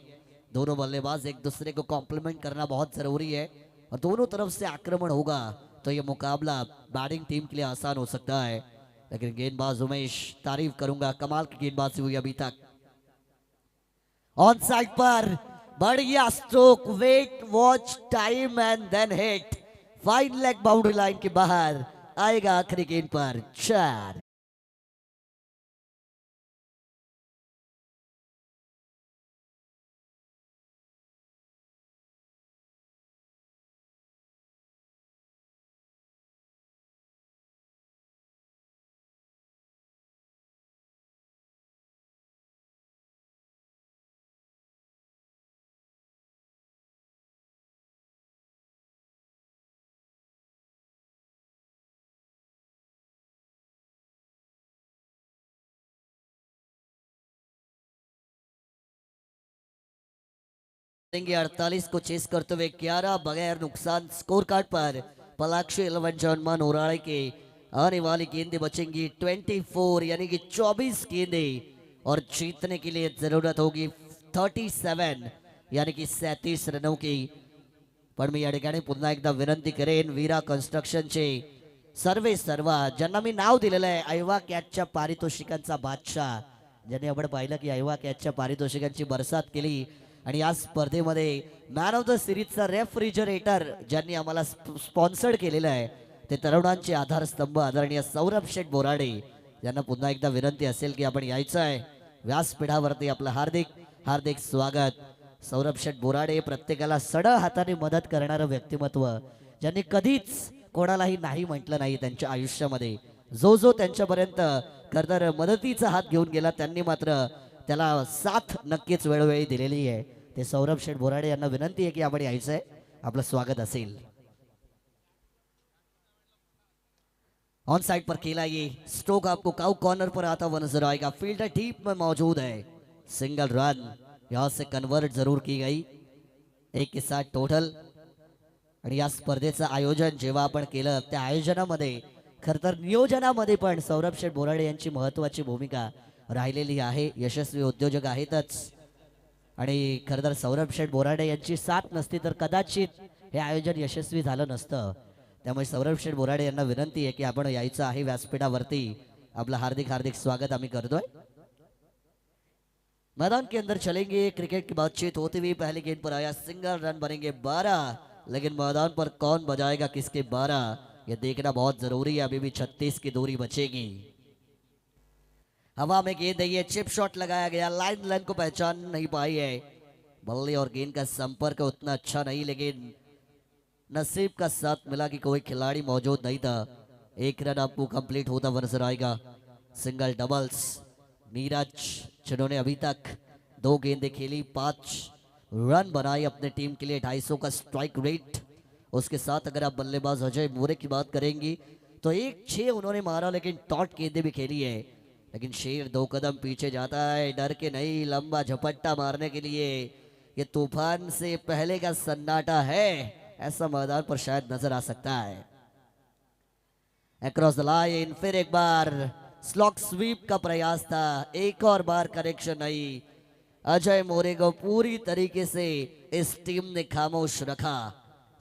दोनों बल्लेबाज एक दूसरे को कॉम्प्लीमेंट करना बहुत जरूरी है, और दोनों तरफ से आक्रमण होगा तो ये मुकाबला बैटिंग टीम के लिए आसान हो सकता है। लेकिन गेंदबाज उमेश, तारीफ करूंगा, कमाल की गेंदबाजी हुई अभी तक। ऑन साइड पर बढ़िया stroke, wait watch time and then hit, fine leg boundary line के बाहर आएगा आखिरी गेंद पर 4। देंगे 48 को चेस करते हुए 11 बगैर नुकसान स्कोर कार्ड पर पलाक्षी 11 जॉनमान ओराड़े के आने वाली गेंदें बचेंगी 24, यानी कि 24 गेंदें, और जीतने के लिए जरूरत होगी 37, यानी कि 37 रनों की। पण मी या ठिकाणी पुन्हा एकदा विनंती करेन, वीरा कन्स्ट्रक्शनचे सर्वे सर्वा ज्यांना मी नाव दिलेलं आहे ऐवा कॅचच्या पारितोषिकांचा बादशाह, ज्यांनी आपण पाहिलं की ऐवा कॅचच्या पारितोषिकांची बरसात केली, आणि या स्पर्धेमध्ये मॅन ऑफ द सिरीजचा रेफ्रिजरेटर ज्यांनी आम्हाला स्पॉन्सर्ड केलेलं आहे ते तरुणांचे आधारस्तंभ आदरणीय सौरभ शेठ बोराडे यांना पुन्हा एकदा विनंती असेल की आपण यायचं आहे व्यासपीठावरती। आपलं हार्दिक हार्दिक स्वागत। सौरभ शेठ बोराडे प्रत्येकाला सड हाताने मदत करणारं व्यक्तिमत्व, ज्यांनी कधीच कोणालाही नाही म्हटलं नाही त्यांच्या आयुष्यामध्ये। जो जो त्यांच्यापर्यंत खरंतर मदतीचा हात घेऊन गेला त्यांनी मात्र त्याला साथ नक्कीच वेळोवेळी दिलेली आहे। ते सौरभ शेठ बोराडे यांना विनंती आहे की आपण यायचं आहे, आपलं स्वागत असेल। ऑन साइड पर खेला ये स्ट्रोक आपको काउ कॉर्नर पर आता हुआ नजर आएगा, फील्डर डीप में मौजूद है, सिंगल रन यहां से कन्वर्ट जरूर की गई, 1 के साथ टोटल। आणि या स्पर्धेचं आयोजन जेव्हा आपण केलं त्या आयोजनामध्ये खरंतर नियोजनामध्ये पण सौरभ शेठ बोराडे यांची महत्त्वाची भूमिका राहिलेली आहे। यशस्वी उद्योजक आहेतच, आणि खरंतर सौरभ शेठ बोराडे यांची साथ नसती तर कदाचित हे आयोजन यशस्वी झालं नसतं। त्यामुळे सौरभ शेठ बोराडे यांना विनंती आहे की आपण यायचं आहे व्यासपीठावरती, आपलं हार्दिक हार्दिक स्वागत आम्ही करतोय। मैदान के अंदर चलेंगे, क्रिकेट की बातचीत होती हुई पहली गेंद पर आया सिंगल, रन बनेंगे 12, लेकिन मैदान पर कौन बजाएगा किसके 12 ये देखना बहुत जरूरी है। अभी भी 36 की दूरी बचेगी। हवा में गेंद है, चिप शॉट लगाया गया, लाइन को पहचान नहीं पाई है, बल्ले और गेंद का संपर्क उतना अच्छा नहीं, लेकिन नसीब का साथ मिला कि कोई खिलाड़ी मौजूद नहीं था। 1 रन आपको कंप्लीट होता हुआ नजर आएगा। सिंगल डबल्स नीरज जिन्होंने अभी तक 2 गेंदें खेली, 5 रन बनाए अपने टीम के लिए, 250 का स्ट्राइक रेट। उसके साथ अगर आप बल्लेबाज अजय मोरे की बात करेंगी तो 1-6 उन्होंने मारा, लेकिन टॉट गेंदें भी खेली है। लेकिन शेर 2 कदम पीछे जाता है, डर के नहीं, लंबा झपट्टा मारने के लिए। ये तूफान से पहले का सन्नाटा है, ऐसा मैदान पर शायद नजर आ सकता है। अक्रॉस द लाइन, फिर एक बार स्लॉक स्वीप का प्रयास था, एक और बार करेक्शन नहीं। अजय मोरे को पूरी तरीके से इस टीम ने खामोश रखा।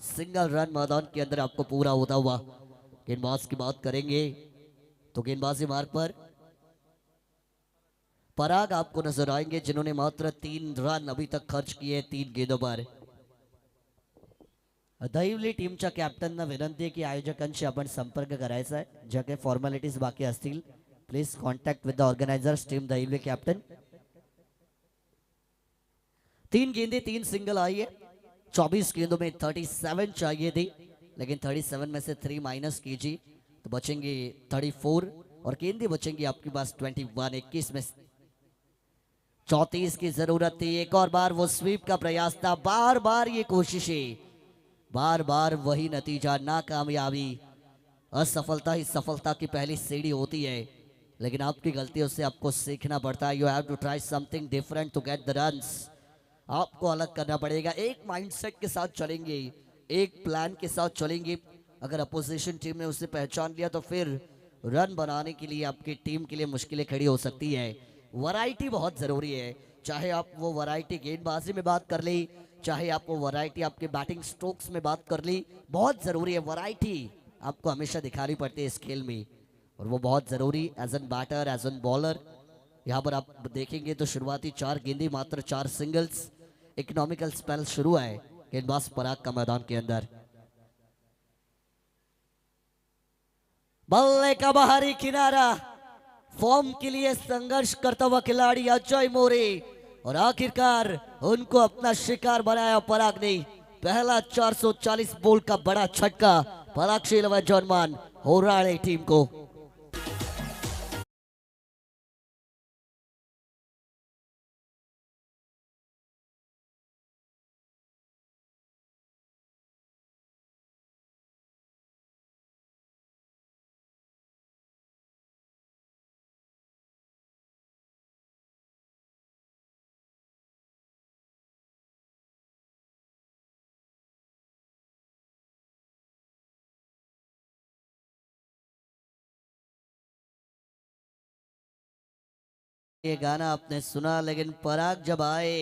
सिंगल रन मैदान के अंदर आपको पूरा होता हुआ। गेंदबाज की बात करेंगे तो गेंदबाजी मार्ग पर पराग आपको नजर आएंगे, जिन्होंने मात्र 3 रन अभी तक खर्च किए 3 गेंदों पर। दैवली टीमच्या कॅप्टनना विनंती आहे की आयोजकांशी आपण संपर्क करायचा आहे, ज्या काही फॉर्मॅलिटीज बाकी असतील please contact with the organisers team दैवली कैप्टन। 3 गेंदें 3 सिंगल आई है, 24 गेंदों में 37 चाहिए थी, लेकिन 37 में से 3 माइनस कीजिए तो बचेंगे 34, और गेंदें बचेंगी आपके पास 21। 21 में 34 की जरूरत थी। एक और बार वो स्वीप का प्रयास था, बार बार ये कोशिशें, बार बार वही नतीजा, नाकामयाबी। असफलता ही सफलता की पहली सीढ़ी होती है, लेकिन आपकी गलतियों से आपको सीखना पड़ता है। You have to try something different to get the runs. आपको अलग करना पड़ेगा। एक माइंडसेट के साथ चलेंगे, एक प्लान के साथ चलेंगे। अगर अपोजिशन टीम ने उसे पहचान लिया तो फिर रन बनाने के लिए आपकी टीम के लिए मुश्किलें खड़ी हो सकती है। वैरायटी बहुत ज़रूरी है, चाहे आप वो वैरायटी गेंदबाजी में बात कर ली, चाहे आप वो वैरायटी आपके बैटिंग स्ट्रोक्स में बात कर ली। बहुत ज़रूरी है, वैरायटी आपको हमेशा दिखानी पड़ती है इस खेल में, और वो बहुत ज़रूरी as an batter, as an bowler. यहाँ पर आप देखेंगे तो शुरुआती 4 गेंदें, मात्र 4 सिंगल्स। इकोनॉमिकल स्पेल शुरू है गेंदबाज पराग का मैदान के अंदर। बल्ले का बाहरी किनारा, फॉर्म के लिए संघर्ष करता हुआ खिलाड़ी अजय मोरे, और आखिरकार उनको अपना शिकार बनाया पराग ने। पहला 440 बोल्ट का बड़ा झटका पराग से 11 जॉनमान हो रहा है टीम को। ये गाना आपने सुना, लेकिन पराग जब आए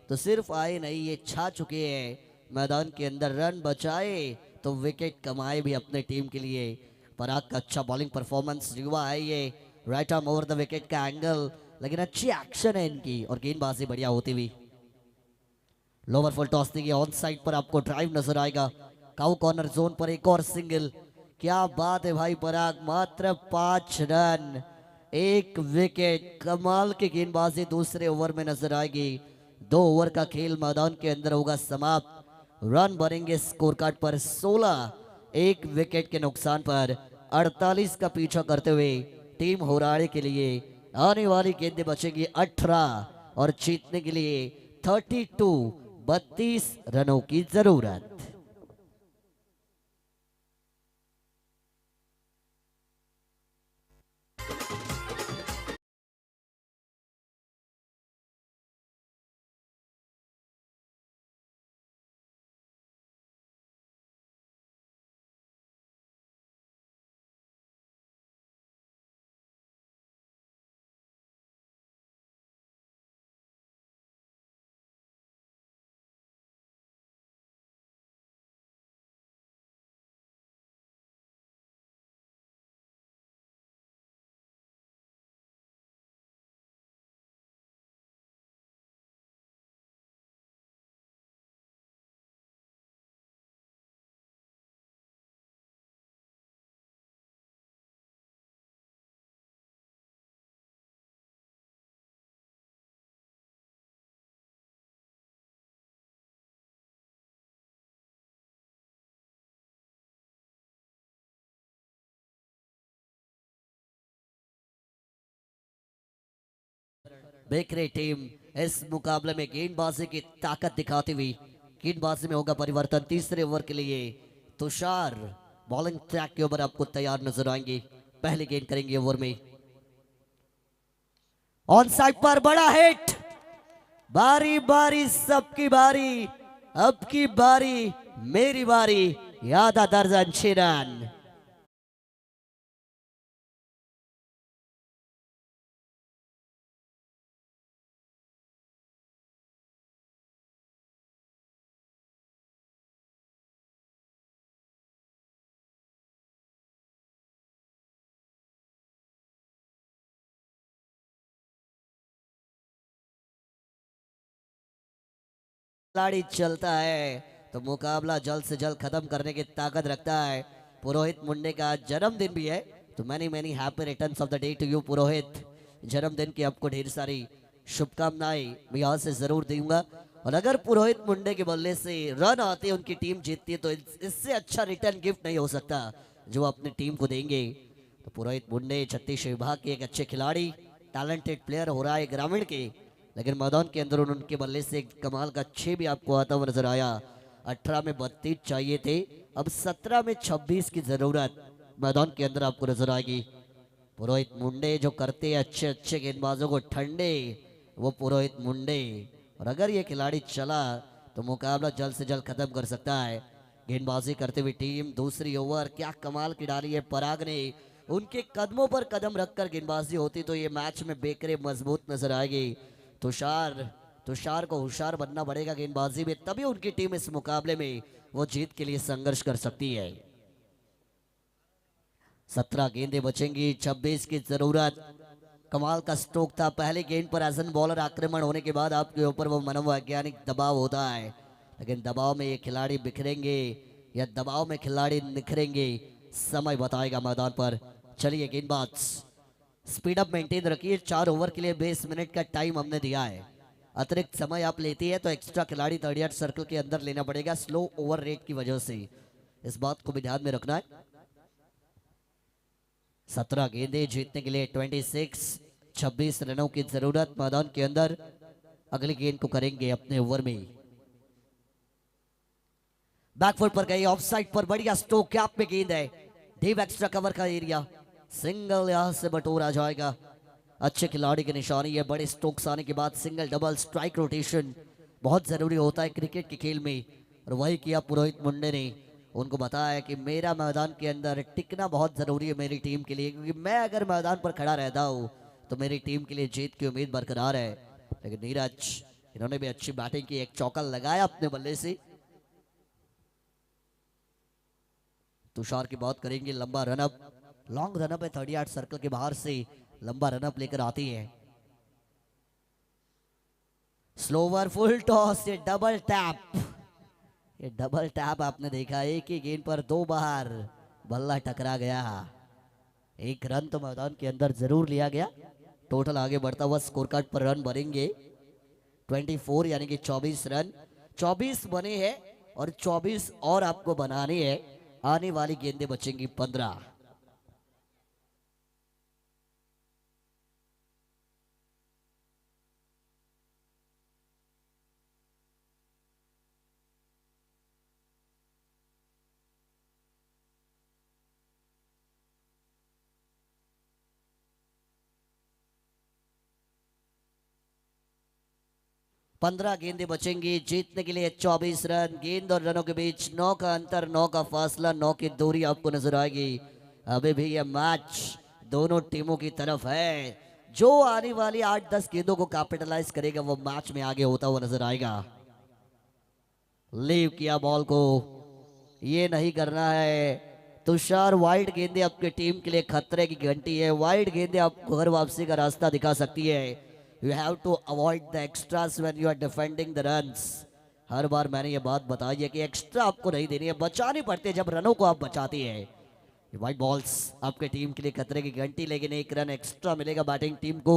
तो सिर्फ आए नहीं, ये छा चुके हैं मैदान के अंदर। रन बचाए तो विकेट कमाए भी अपने टीम के लिए। पराग का अच्छा बॉलिंग परफॉर्मेंस, युवा है ये, right arm over the wicket का एंगल, लेकिन अच्छी एक्शन है इनकी और गेंदबाजी बढ़िया होती हुई। लोअर फुल टॉस देंगे, ऑन साइड पर आपको ड्राइव नजर आएगा। काउ कॉर्नर जोन पर एक और सिंगल। क्या बात है भाई पराग, मात्र 5 रन, 1 विकेट। कमाल की गेंदबाजी दूसरे ओवर में नजर आएगी। 2 ओवर का खेल मैदान के अंदर होगा समाप्त। रन बनेंगे स्कोर कार्ड पर 16, 1 विकेट के नुकसान पर 48 का पीछा करते हुए टीम होराड़े के लिए आने वाली गेंदें बचेंगी 18, और जीतने के लिए 32 रनों की जरूरत। बेकरे टीम इस मुकाबले में गेंदबाजी की ताकत दिखाती हुई, गेंदबाजी में होगा परिवर्तन। तीसरे ओवर के लिए तुषार बॉलिंग ट्रैक के ऊपर आपको तैयार नजर आएंगे। पहली गेंद करेंगे ओवर में। ऑन साइड पर बड़ा हिट, बारी बारी सबकी बारी, अब की बारी मेरी बारी, याद दर्जन 6 रन। खिलाड़ी चलता है तो मुकाबला जल्द से जल्द खत्म करने की ताकत रखता है। पुरोहित मुंडे का जन्मदिन भी है, तो many many happy returns of the day to you Purohit. जन्मदिन की आपको ढेर सारी शुभकामनाएं मैं यहाँ से जरूर दूंगा। और अगर पुरोहित मुंडे के बल्ले से रन आते हैं, उनकी टीम जीतती है, तो इससे अच्छा रिटर्न गिफ्ट नहीं हो सकता जो अपनी टीम को देंगे। तो पुरोहित मुंडे छत्तीसगढ़ विभाग के एक अच्छे खिलाड़ी, टैलेंटेड प्लेयर हो रहा है ग्रामीण के, लेकिन मैदान के अंदर उनके बल्ले से एक कमाल का 6 भी आपको आता हुआ नजर आया। 18 में 32 चाहिए थे, अब 17 में 26 की जरूरत मैदान के अंदर आपको नजर आएगी। पुरोहित मुंडे जो करते हैं अच्छे अच्छे गेंदबाजों को ठंडे, वो पुरोहित मुंडे। और अगर ये खिलाड़ी चला तो मुकाबला जल्द से जल्द खत्म कर सकता है। गेंदबाजी करते हुए टीम, दूसरी ओवर क्या कमाल की डाली है पराग ने। उनके कदमों पर कदम रखकर गेंदबाजी होती तो ये मैच में बेकरे मजबूत नजर आएगी। तुषार को होशियार बनना पड़ेगा गेंदबाजी में, तभी उनकी टीम इस मुकाबले में वो जीत के लिए संघर्ष कर सकती है। 17 गेंदें बचेंगी, 26 की जरूरत। कमाल का स्ट्रोक था पहले गेंद पर एज एन बॉलर आक्रमण होने के बाद आपके ऊपर वो मनोवैज्ञानिक दबाव होता है, लेकिन दबाव में ये खिलाड़ी बिखरेंगे या दबाव में खिलाड़ी निखरेंगे, समय बताएगा मैदान पर। चलिए गेंदबाज स्पीड अप मेंटेन रखिए। 4 ओवर के लिए 20 मिनट का टाइम हमने दिया है। अतिरिक्त समय आप लेती है तो एक्स्ट्रा खिलाड़ी 38 सर्कल के अंदर लेना पड़ेगा स्लो ओवर रेट की वजह से, इस बात को भी ध्यान में रखना है। 17 गेंदें जीतने के लिए 26 रनों की जरूरत मैदान के अंदर। अगली गेंद को करेंगे अपने ओवर में। बैकफुट पर गई, ऑफ साइड पर बढ़िया स्ट्रोक, कैप में गेंद है, डीप एक्स्ट्रा कवर का एरिया, सिंगल यहां से बटोरा जाएगा। अच्छे खिलाड़ी की निशानी है। बड़े स्ट्रोक्स आने के बाद सिंगल डबल स्ट्राइक रोटेशन बहुत जरूरी होता है क्रिकेट के खेल में, और वही किया पुरोहित मुंडे ने। उनको बताया कि मेरा मैदान के अंदर टिकना बहुत जरूरी है मेरी टीम के लिए, क्योंकि मैं अगर मैदान पर खड़ा रहता हूँ तो मेरी टीम के लिए जीत की उम्मीद बरकरार है। लेकिन नीरज, इन्होंने भी अच्छी बैटिंग की, एक चौका लगाया अपने बल्ले से। तुषार की बात करेंगे, लंबा रनअप, लॉन्ग रनअप है, 38 सर्कल के बाहर से लंबा रनअप लेकर आती है। स्लोवर फुल टॉस, ये डबल टैप, ये डबल टैप आपने देखा, एक ही गेंद पर 2 बार बल्ला टकरा गया। 1 रन तो मैदान के अंदर जरूर लिया गया। टोटल आगे बढ़ता हुआ स्कोर कार्ड पर रन बनेंगे 24, यानी कि 24 रन। 24 बने हैं और 24 और आपको बनाने हैं। आने वाली गेंदें बचेंगी 15। पंद्रह गेंदें बचेंगी जीतने के लिए 24 रन। गेंद और रनों के बीच 9 का अंतर, 9 का फासला, 9 की दूरी आपको नजर आएगी। अभी भी यह मैच दोनों टीमों की तरफ है। जो आने वाली 8-10 गेंदों को कैपिटलाइज करेगा वो मैच में आगे होता हुआ नजर आएगा। लीव किया बॉल को, ये नहीं करना है। तुषार, वाइड गेंदें आपकी टीम के लिए खतरे की घंटी है। वाइड गेंदें आपको घर वापसी का रास्ता दिखा सकती है। You have to avoid the extras when you are defending the runs. हर बार मैंने ये बात बताई है कि एक्स्ट्रा आपको नहीं देनी है, बचानी पड़ती है जब रनों को आप बचाती है। वाइट बॉल्स आपके टीम के लिए खतरे की घंटी, लेकिन 1 रन एक्स्ट्रा मिलेगा बैटिंग टीम को।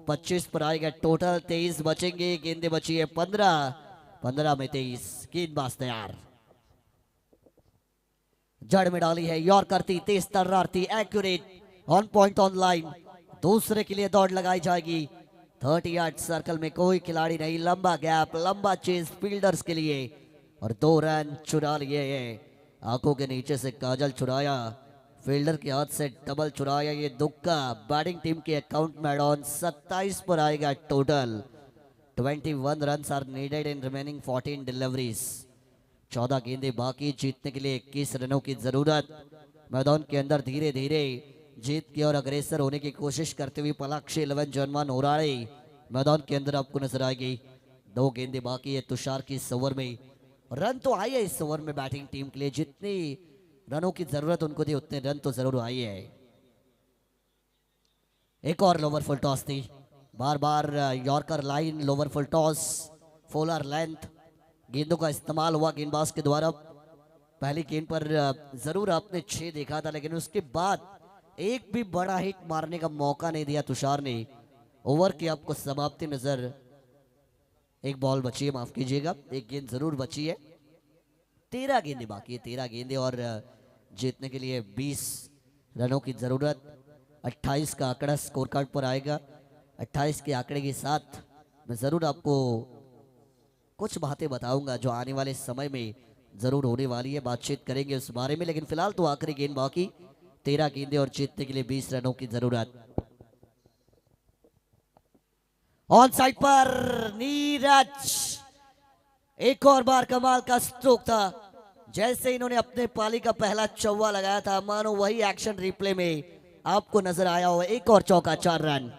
25 पर आएगा टोटल, 23 बचेंगे। गेंदें बची है 15 में 23। गेंदबाज तैयार, जड़ में डाली है, यॉर्कर थी, तेज तर्रार थी, accurate, on point, on line. दूसरे के लिए दौड़ लगाई जाएगी। 38 सर्कल में कोई खिलाड़ी नहीं, लंबा गैप, लंबा चेज फील्डर्स के लिए, और 2 रन चुरा लिए। आंखों के नीचे से काजल चुराया, फील्डर के हाथ से डबल चुराया। ये दुक्का बैटिंग टीम के अकाउंट में एड ऑन। 27 पर आएगा total. 21 run are needed in remaining 14 deliveries. 14 गेंदें बाकी, जीतने के लिए 21 रनों की जरूरत। मैदान के अंदर धीरे धीरे जीत की और अग्रेसर होने की कोशिश करते हुए पलाक्षी 11 जनमान होराड़े मैदान के अंदर आपको नजर आएगी। 2 गेंदें बाकी है तुषार की इस ओवर में। रन तो आई है इस ओवर में बैटिंग टीम के लिए, जितनी रनों की जरूरत उनको थी उतने रन तो जरूर आई है। एक और लोवर फुल टॉस थी, बार बार yorker line, lower full toss, fuller length. गेंदों का इस्तेमाल हुआ गेंदबाज के द्वारा। पहली गेंद पर जरूर आपने 6 देखा था, लेकिन उसके बाद एक भी बड़ा हिट मारने का मौका नहीं दिया तुषार ने। ओवर की आपको समाप्ति नजर, एक बॉल बची है, माफ कीजिएगा, एक गेंद जरूर बची है। 13 गेंदें बाकी है, 13 गेंदें, और जीतने के लिए 20 रनों की जरूरत। 28 का आंकड़ा स्कोर कार्ड पर आएगा। 28 के आंकड़े के साथ मैं जरूर आपको कुछ बातें बताऊंगा जो आने वाले समय में जरूर होने वाली है, बातचीत करेंगे उस बारे में, लेकिन फिलहाल तो आखिरी गेंद बाकी, 13 गेंदें और जीतने के लिए 20 रनों की जरूरत। ऑन साइड पर नीरज, एक और बार कमाल का स्ट्रोक था। जैसे इन्होंने अपने पाली का पहला चौवा लगाया था, मानो वही एक्शन रिप्ले में आपको नजर आया हो। एक और चौका, 4 रन।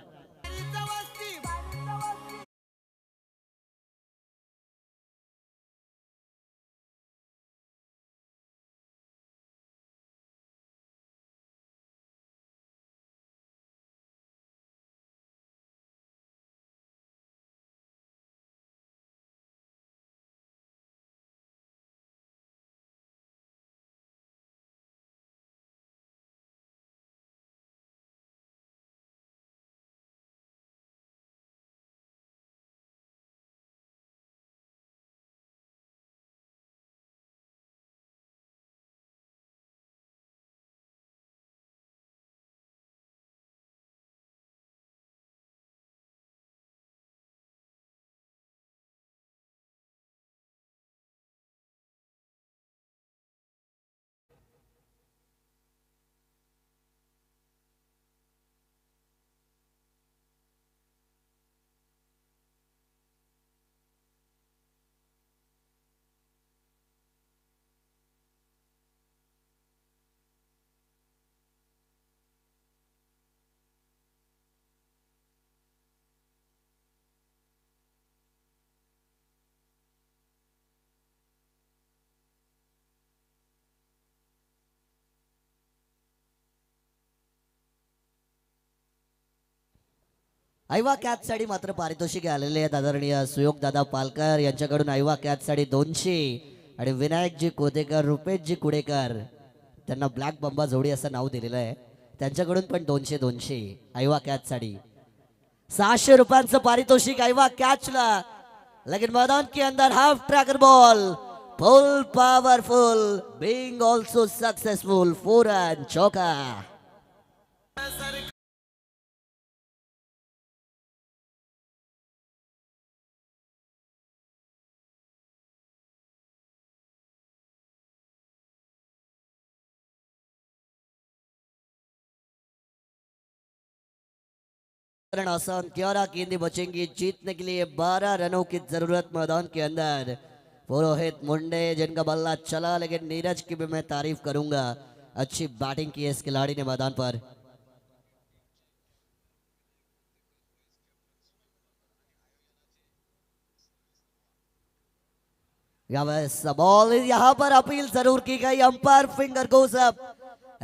ऐवा कॅच साठी मात्र पारितोषिक आलेले आहेत आदरणीय सुयोग दादा पालकर यांच्याकडून। ऐवा कॅच साठी 200 आणि विनायकजी कोतेकर, रुपेशजी कुडेकर, त्यांना ब्लॅक बंबा जोडी असं नाव दिलेलं आहे, त्यांच्याकडून पण 200 ऐवा कॅच साठी 600 रुपयांचं पारितोषिक ऐवा कॅचला। लेकिन मैदान के अंदर half tracker ball, full powerful, being also successful, 4 run चौका। आसान 11 गेंदें बचेंगी, जीतने के लिए 12 रनों की जरूरत मैदान के अंदर। पुरोहित मुंडे जिनका बल्ला चला, लेकिन नीरज की भी मैं तारीफ करूंगा, अच्छी बैटिंग की है इस खिलाड़ी ने मैदान पर। बॉल यहां पर अपील जरूर की गई, umpire finger goes up,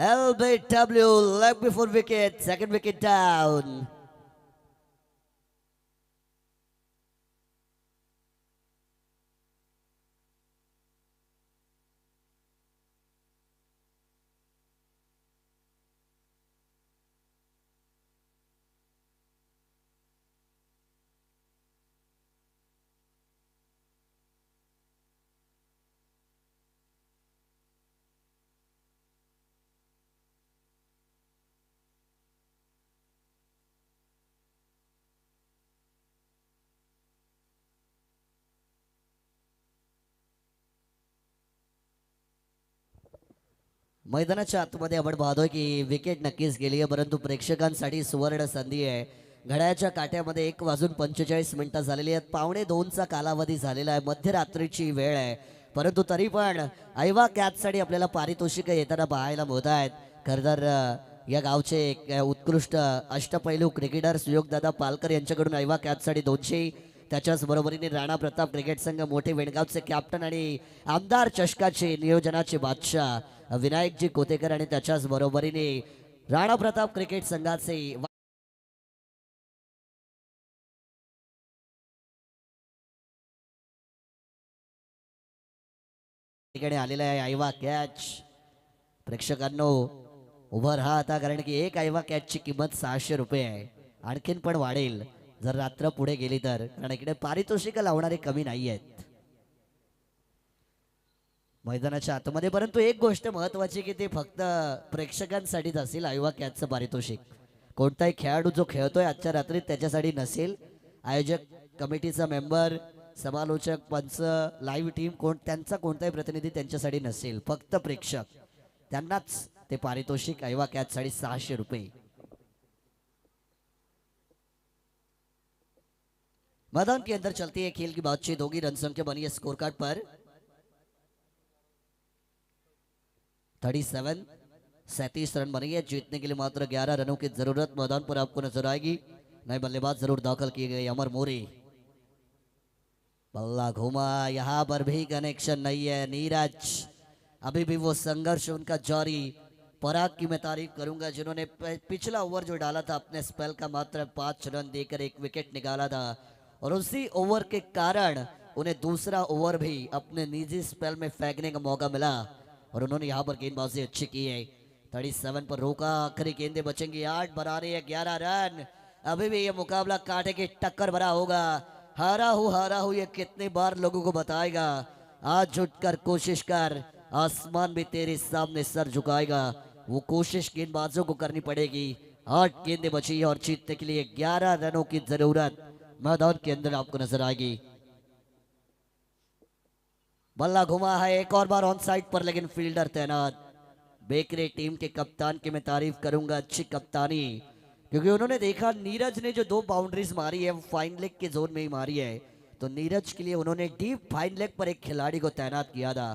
LBW leg before wicket, second wicket down. मैदानाच्या आतमध्ये आपण पाहतोय की विकेट नक्कीच गेली आहे, परंतु प्रेक्षकांसाठी सुवर्ण संधी आहे। घड्याळाच्या काट्यामध्ये 1:45 झालेली आहेत, 1:45चा कालावधी झालेला आहे, मध्यरात्रीची वेळ आहे, परंतु तरी पण ऐवा कॅचसाठी आपल्याला पारितोषिक येताना पाहायला मिळत आहेत। खरंतर या गावचे एक उत्कृष्ट अष्टपैलू क्रिकेटर सुयोगदादा पालकर यांच्याकडून ऐवा कॅचसाठी 200, त्याच्याच बरोबरीने राणा प्रताप क्रिकेट संघ मोठे वेणगावचे कॅप्टन आणि आमदार चषकाचे नियोजनाचे बादशाह विनायकजी कोतेकर आणि त्याच्याच बरोबरीने राणा प्रताप क्रिकेट संघाचे ठिकाणी आलेला आहे ऐवा कॅच। प्रेक्षकांनो उभं राहा आता, कारण की एक ऐवा कॅचची किंमत 600 रुपये आहे, आणखीन पण वाढेल जर रात्र पुढे गेली तर, कारण इकडे पारितोषिक लावणारे कमी नाही आहेत मैदानाच्या आतमध्ये। परंतु एक गोष्ट महत्वाची की ते फक्त प्रेक्षकांसाठीच असेल ऐवा कॅचचं पारितोषिक, कोणताही खेळाडू जो खेळतोय आजच्या रात्री त्याच्यासाठी नसेल। आयोजक कमिटीचा मेंबर समालोचक पंच लाईव्ह टीम त्यांचा कोणताही प्रतिनिधी त्यांच्यासाठी नसेल, फक्त प्रेक्षक त्यांनाच ते पारितोषिक ऐवा कॅच 650 रुपये. मैदान के अंदर चलती है खेल की बातचीत होगी. रन संख्या बनी है स्कोर कार्ड पर 37. 37 रन बनी है. जीतने के लिए मात्र 11 रनों की जरूरत मैदान पर आपको नजर आएगी. नए बल्लेबाज जरूर दाखिल किए गए अमर मोरे. बल्ला घुमा, यहां पर भी कनेक्शन नहीं है. नीरज अभी भी वो संघर्ष उनका जारी. पराग की मैं तारीफ करूंगा जिन्होंने पिछला ओवर जो डाला था अपने स्पेल का मात्र 5 रन देकर एक विकेट निकाला था और उसी ओवर के कारण उन्हें दूसरा ओवर भी अपने निजी स्पेल में फेंकने का मौका मिला और उन्होंने यहां पर गेंदबाजी अच्छी की है. 37 पर रोका. आखिरी गेंदे बचेंगी. 8 बना रही है 11 रन. अभी भी ये मुकाबला कांटे की टक्कर भरा होगा. हारा हूं ये कितनी बार लोगों को बताएगा. आज उठकर कोशिश कर, आसमान भी तेरे सामने सर झुकाएगा. वो कोशिश गेंदबाजों को करनी पड़ेगी. 8 गेंदें बची है और जीतने के लिए 11 रनों की जरूरत मैदान के अंदर आपको नजर आएगी. बल्ला घुमा है एक और बार ऑन साइड पर, लेकिन फील्डर तैनात. बेकरे टीम के कप्तान की मैं तारीफ करूंगा. अच्छी कप्तानी, क्योंकि उन्होंने देखा नीरज ने जो 2 बाउंड्रीज मारी है वो फाइन लेग के जोन में ही मारी है, तो नीरज के लिए उन्होंने डीप फाइन लेग पर एक खिलाड़ी को तैनात किया था.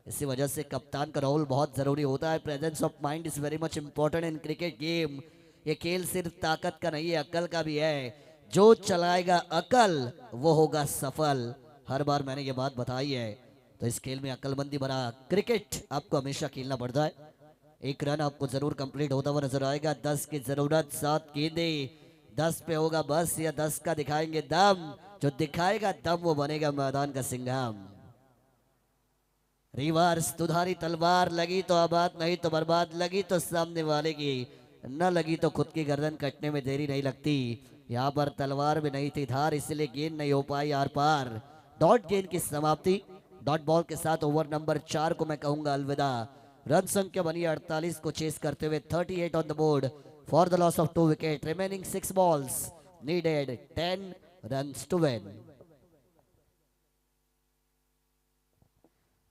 इसी वजह से कप्तान का रोल बहुत जरूरी होता है. Presence of mind is very much important in cricket game. ये खेल सिर्फ ताकत का नहीं है, अकल का भी है. जो चलाएगा अकल वो होगा सफल. हर बार मैंने ये बात बताई है. तो इस खेल में अकलमंदी भरा क्रिकेट आपको हमेशा खेलना पड़ता है. 1 रन आपको जरूर कंप्लीट होता हुआ नजर आएगा. 10 की जरूरत, 7 गेंदे. 10 पे होगा बस या 10 का दिखाएंगे दम. जो दिखाएगा दम वो बनेगा मैदान का सिंघम. रिवर्स दुधारी तलवार, लगी तो आबाद नहीं तो बर्बाद. लगी तो सामने वाले की, न लगी तो खुद की गर्दन कटने में देरी नहीं लगती. यहाँ पर तलवार भी नहीं थी धार, इसलिए गेंद नहीं हो पाई आर पार. डॉट गेंद की समाप्ति. डॉट बॉल के साथ ओवर नंबर 4 को मैं कहूंगा अलविदा. रन संख्या बनी 48 को चेस करते हुए 38 on the board for the loss of 2 wicket. Remaining 6 balls needed 10 runs to win.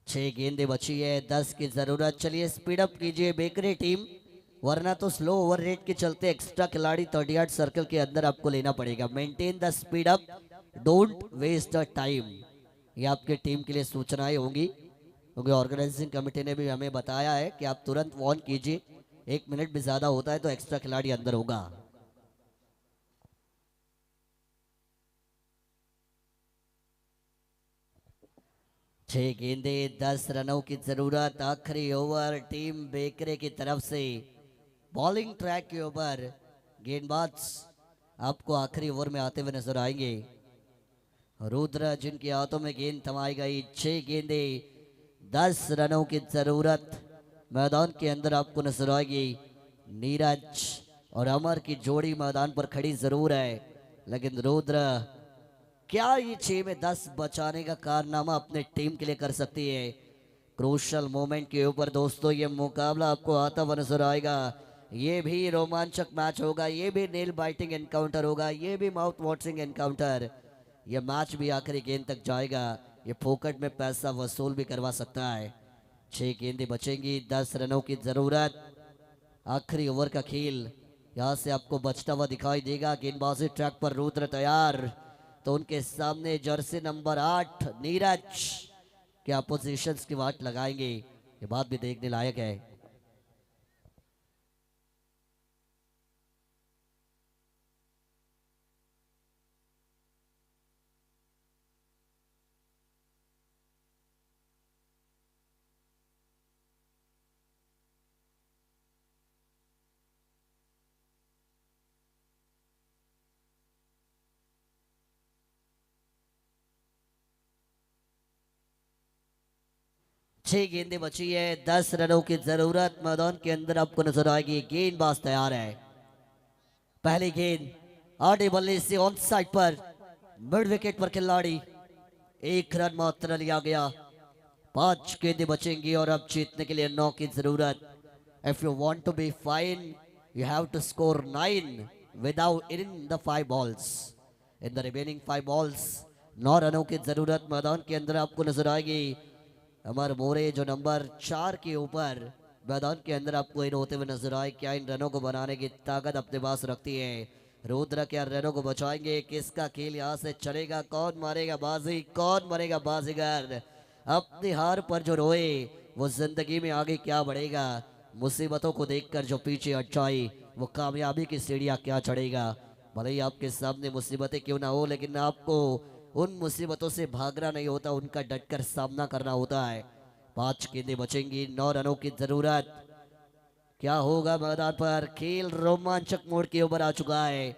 6 गेंदें बची है, 10 की जरूरत. चलिए स्पीड अप कीजिए बेकरे टीम, वरना तो स्लो ओवर रेट के चलते एक्स्ट्रा खिलाड़ी 38 सर्कल के अंदर आपको लेना पड़ेगा. Maintain the speed up, don't waste the time. ये आपके टीम के लिए सूचनाएं होंगी, क्योंकि ऑर्गेनाइजिंग कमेटी ने भी हमें बताया है कि आप तुरंत ऑन कीजिए. 1 मिनट भी ज्यादा होता है तो एक्स्ट्रा खिलाड़ी अंदर होगा. छह गेंदे 10 रनों की जरूरत. आखिरी ओवर टीम बेकरे की तरफ से. बॉलिंग ट्रैक के ऊपर गेंदबाज आपको आखिरी ओवर में आते हुए नजर आएंगे. रुद्र जिनके हाथों में गेंद थमाई गई. 6 गेंदे 10 रनों की जरूरत मैदान के अंदर आपको नजर आएगी. नीरज और अमर की जोड़ी मैदान पर खड़ी जरूर है, लेकिन रुद्र क्या ये 6 में 10 बचाने का कारनामा अपने टीम के लिए कर सकती है. क्रूशल मोमेंट के ऊपर दोस्तों ये मुकाबला आपको आता हुआ नजर आएगा. ये भी रोमांचक मैच होगा, ये भी नेल बाइटिंग एनकाउंटर होगा, ये भी माउथ वाटरिंग एनकाउंटर. ये मैच भी आखिरी गेंद तक जाएगा. ये फोकट में पैसा वसूल भी करवा सकता है. 6 गेंदें बचेंगी, 10 रनों की जरूरत. आखिरी ओवर का खेल यहाँ से आपको बचता हुआ दिखाई देगा. गेंदबाजी ट्रैक पर रुद्र तैयार, तो उनके सामने जर्सी नंबर 8 नीरज क्या पोजीशंस की वाट लगाएंगे, ये बात भी देखने लायक है. छह गेंदें बची है, 10 रनों की जरूरत मैदान के अंदर आपको नजर आएगी. गेंदबाज तैयार है. पहली गेंद आड़े बल्ले से ऑन साइड पर मिड विकेट पर खिलाड़ी. 1 रन मात्र लिया गया. 5 गेंदें बचेंगी और अब जीतने के लिए 9 की जरूरत. If you want to be fine you have to score 9 without in the 5 balls. In the remaining 5 balls 9 रनों की जरूरत मैदान के अंदर आपको नजर आएगी। अमर मोरे जो नंबर 4 के ऊपर मैदान के अंदर आपको इन होते हुए नजर आए। क्या इन रनों को बनाने की ताकत अपने पास रखती है रुद्र? क्या रनों को बचाएंगे? किसका खेल यहाँ से चलेगा? कौन मारेगा बाजी? कौन बनेगा बाजीगर? अपनी हार पर जो रोए वो जिंदगी में आगे क्या बढ़ेगा? मुसीबतों को देखकर जो पीछे हट जाए वो कामयाबी की सीढ़ियाँ क्या चढ़ेगा? भले ही आपके सामने मुसीबतें क्यों ना हो, लेकिन आपको उन मुसीबतों से भागना नहीं होता, उनका डटकर सामना करना होता है। 5 गेंदें बचेंगी, 9 रनों की जरूरत। क्या होगा मैदान पर? खेल रोमांचक मोड़ के ऊपर आ चुका है।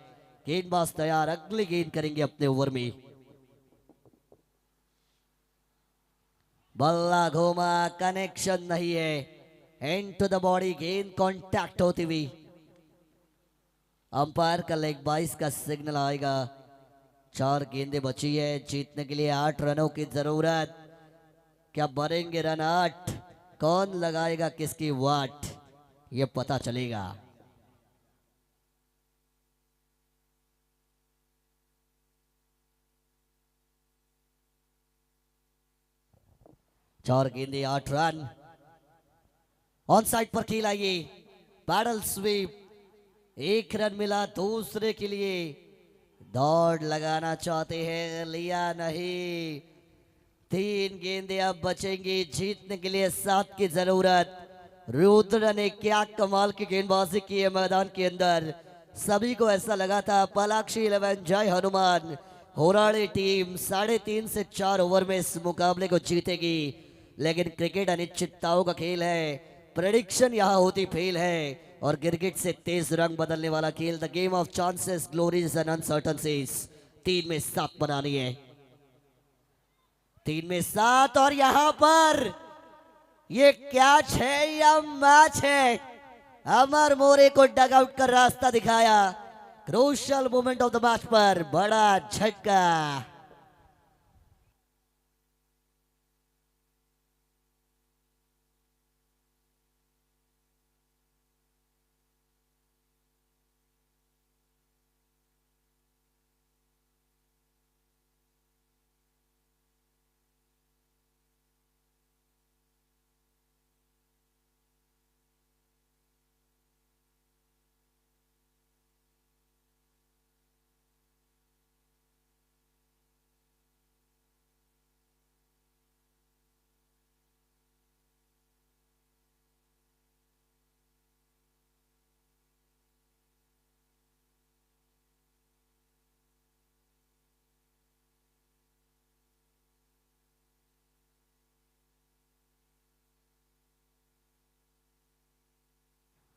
गेंदबाज तैयार, अगली गेंद करेंगे अपने ओवर में। बल्ला घूमा, कनेक्शन नहीं है। एंड टू द बॉडी, गेंद कांटेक्ट होती हुई। अंपायर का लेग बाइस का सिग्नल आएगा। 4 गेंदें बची है, जीतने के लिए 8 रनों की जरूरत। क्या बनेंगे रन 8? कौन लगाएगा किसकी वाट, ये पता चलेगा। चार गेंदे 8 रन। ऑन साइड पर खेल आइए, बैडल स्वीप। 1 रन मिला दूसरे के लिए। दौड़ लगाना चाहते हैं, लिया नहीं। 3 गेंदे अब बचेंगी, जीतने के लिए 7 की जरूरत। रुद्र ने क्या कमाल की गेंदबाजी की है मैदान के अंदर। सभी को ऐसा लगा था पलाक्षी 11 जय हनुमान होराड़ी टीम 3.5 से 4 ओवर में इस मुकाबले को जीतेगी, लेकिन क्रिकेट अनिश्चितताओं का खेल है। प्रेडिक्शन यहाँ होती फेल है और क्रिकेट से तेज रंग बदलने वाला खेल, the game of chances, glories and uncertainties. 3 में 7 बनानी है, 3 में 7। और यहां पर ये कैच है या मैच है? अमर मोरे को डग आउट का रास्ता दिखाया। Crucial moment of the match पर बड़ा झटका।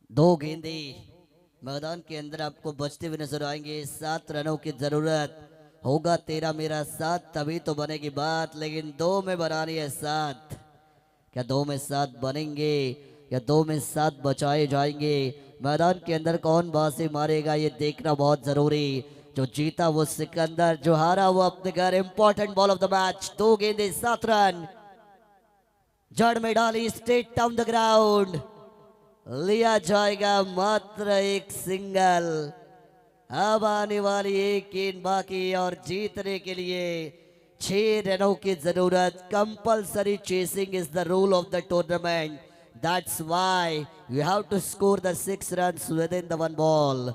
दो गेंदे मैदान के अंदर आपको बचते हुए नजर आएंगे। 7 रनों की जरूरत। होगा तेरा मेरा साथ तभी तो बनेगी बात, लेकिन 2 में बनानी है 7। क्या 2 में 7 बनेंगे या 2 में 7 बचाए जाएंगे? मैदान के अंदर कौन बाजी मारेगा ये देखना बहुत जरूरी। जो जीता वो सिकंदर, जो हारा वो अपने घर। Important ball of the match. 2 गेंदे 7 रन। जड़ में डाली, स्ट्रेट डाउन द ग्राउंड। लिया जाएगा मात्र 1 सिंगल। अब आने वाली 1 गेंद बाकी और जीतने के लिए 6 रनों की जरूरत। Compulsory chasing is the rule of the tournament. That's why you have to score the 6 runs within the 1 ball.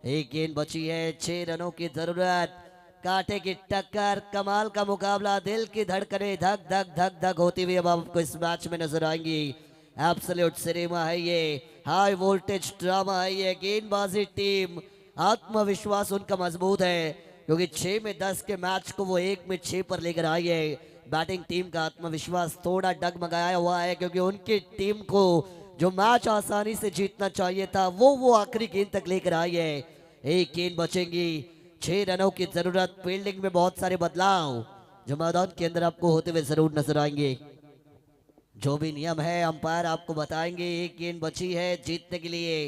1 गेंद बची है, 6 रनों की जरूरत। कांटे की टक्कर, कमाल का मुकाबला। दिल की धड़कनें धक धक धक धक होती हुई अब आपको इस मैच में नजर आएंगी। एब्सोल्यूट सिनेमा है ये, हाई वोल्टेज ड्रामा है ये। गेंदबाजी टीम, आत्मविश्वास उनका मजबूत है क्योंकि 6 में 10 के मैच को वो 1 में 6 पर लेकर आई है। बैटिंग टीम का आत्मविश्वास थोड़ा डगमगाया हुआ है क्योंकि उनकी टीम को जो मैच आसानी से जीतना चाहिए था वो आखिरी गेंद तक लेकर आई है। 1 गेंद बचेंगी, 6 रनों की जरूरत। फील्डिंग में बहुत सारे बदलाव जो मैदान के अंदर आपको होते हुए जरूर नजर आएंगे। जो भी नियम है अंपायर आपको बताएंगे। 1 गेंद बची है, जीतने के लिए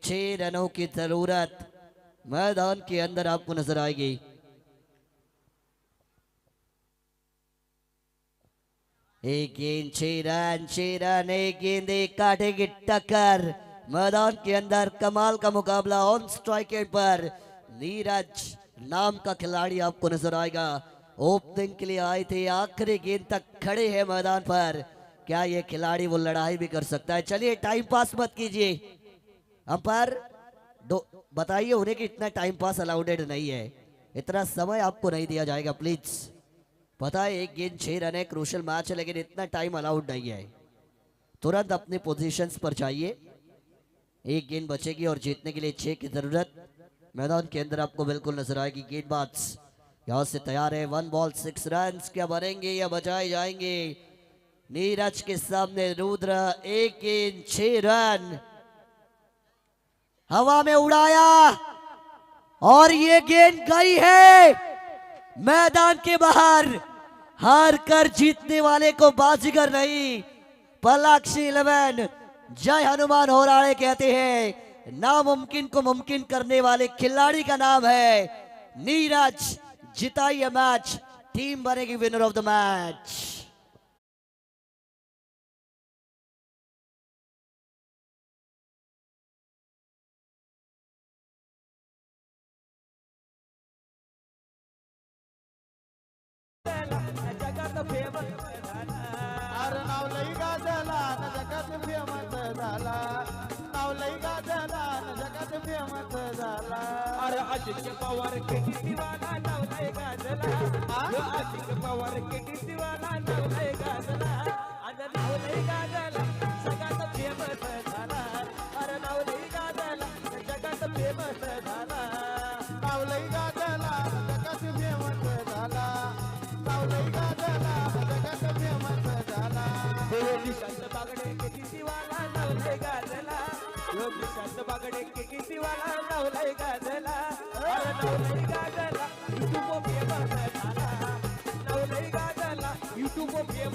6 रनों की जरूरत मैदान के अंदर आपको नजर आएगी। एक गेंद 6 रन, 6 रन। 1 गेंद 1 कांटे की टक्कर मैदान के अंदर। कमाल का मुकाबला। ऑन स्ट्राइक पर नीरज नाम का खिलाड़ी आपको नजर आएगा। ओपनिंग के लिए आए थे, आखिरी गेंद तक खड़े हैं मैदान पर। क्या ये खिलाड़ी वो लड़ाई भी कर सकता है? चलिए टाइम पास मत कीजिए। अंपायर बताइए उन्हें कि इतना टाइम पास अलाउडेड नहीं है, इतना समय आपको नहीं दिया जाएगा प्लीज। पता है एक गेंद 6 रन है, क्रूशल मैच है, लेकिन इतना टाइम अलाउड नहीं है। तुरंत अपने पोजीशंस पर जाइए। एक गेंद बचेगी और जीतने के लिए 6 की जरूरत मैदान के अंदर आपको बिल्कुल नजर आएगी। गेंदबाज यहां से तैयार है। 1 बॉल 6 रन। क्या बनेंगे या बचाए जाएंगे? नीरज के सामने रुद्र, 1 गेंद 6 रन हवा में उड़ाया और ये गेंद गई है मैदान के बाहर। हार कर जीतने वाले को बाजीगर नहीं, पलाक्षी 11 जय हनुमान होराड़े कहते हैं। नामुमकिन को मुमकिन करने वाले खिलाड़ी का नाम है नीरज। जिताइए मैच, टीम बनेगी विनर ऑफ द मैच। जगात फेमस झाला अरे नाव लई गाजला न जगात फेमस झाला, नाव लई गाजला न जगात फेमस झाला. अरे अजिंक्य पवार केटीवाला नावलाय गाजला अजिंक्य पवार केटीवाला नावलाय गाजला आणि नावलाय गाजला जगात फेमस झाला. अरे नावलाय गाजला जगात फेमस झाला. नाव लई गाजला न जगात फेमस झाला, नाव लई गाजला न जगात फेमस झाला. योगी शांत बागडे केटीवाला नावलाय गाजला योगी शांत बागडे केटीवाला नावलाय गाजला. अरे नावलाय गाजला युट्यूब फेमस झाला नावलाय गाजला युट्यूब फेमस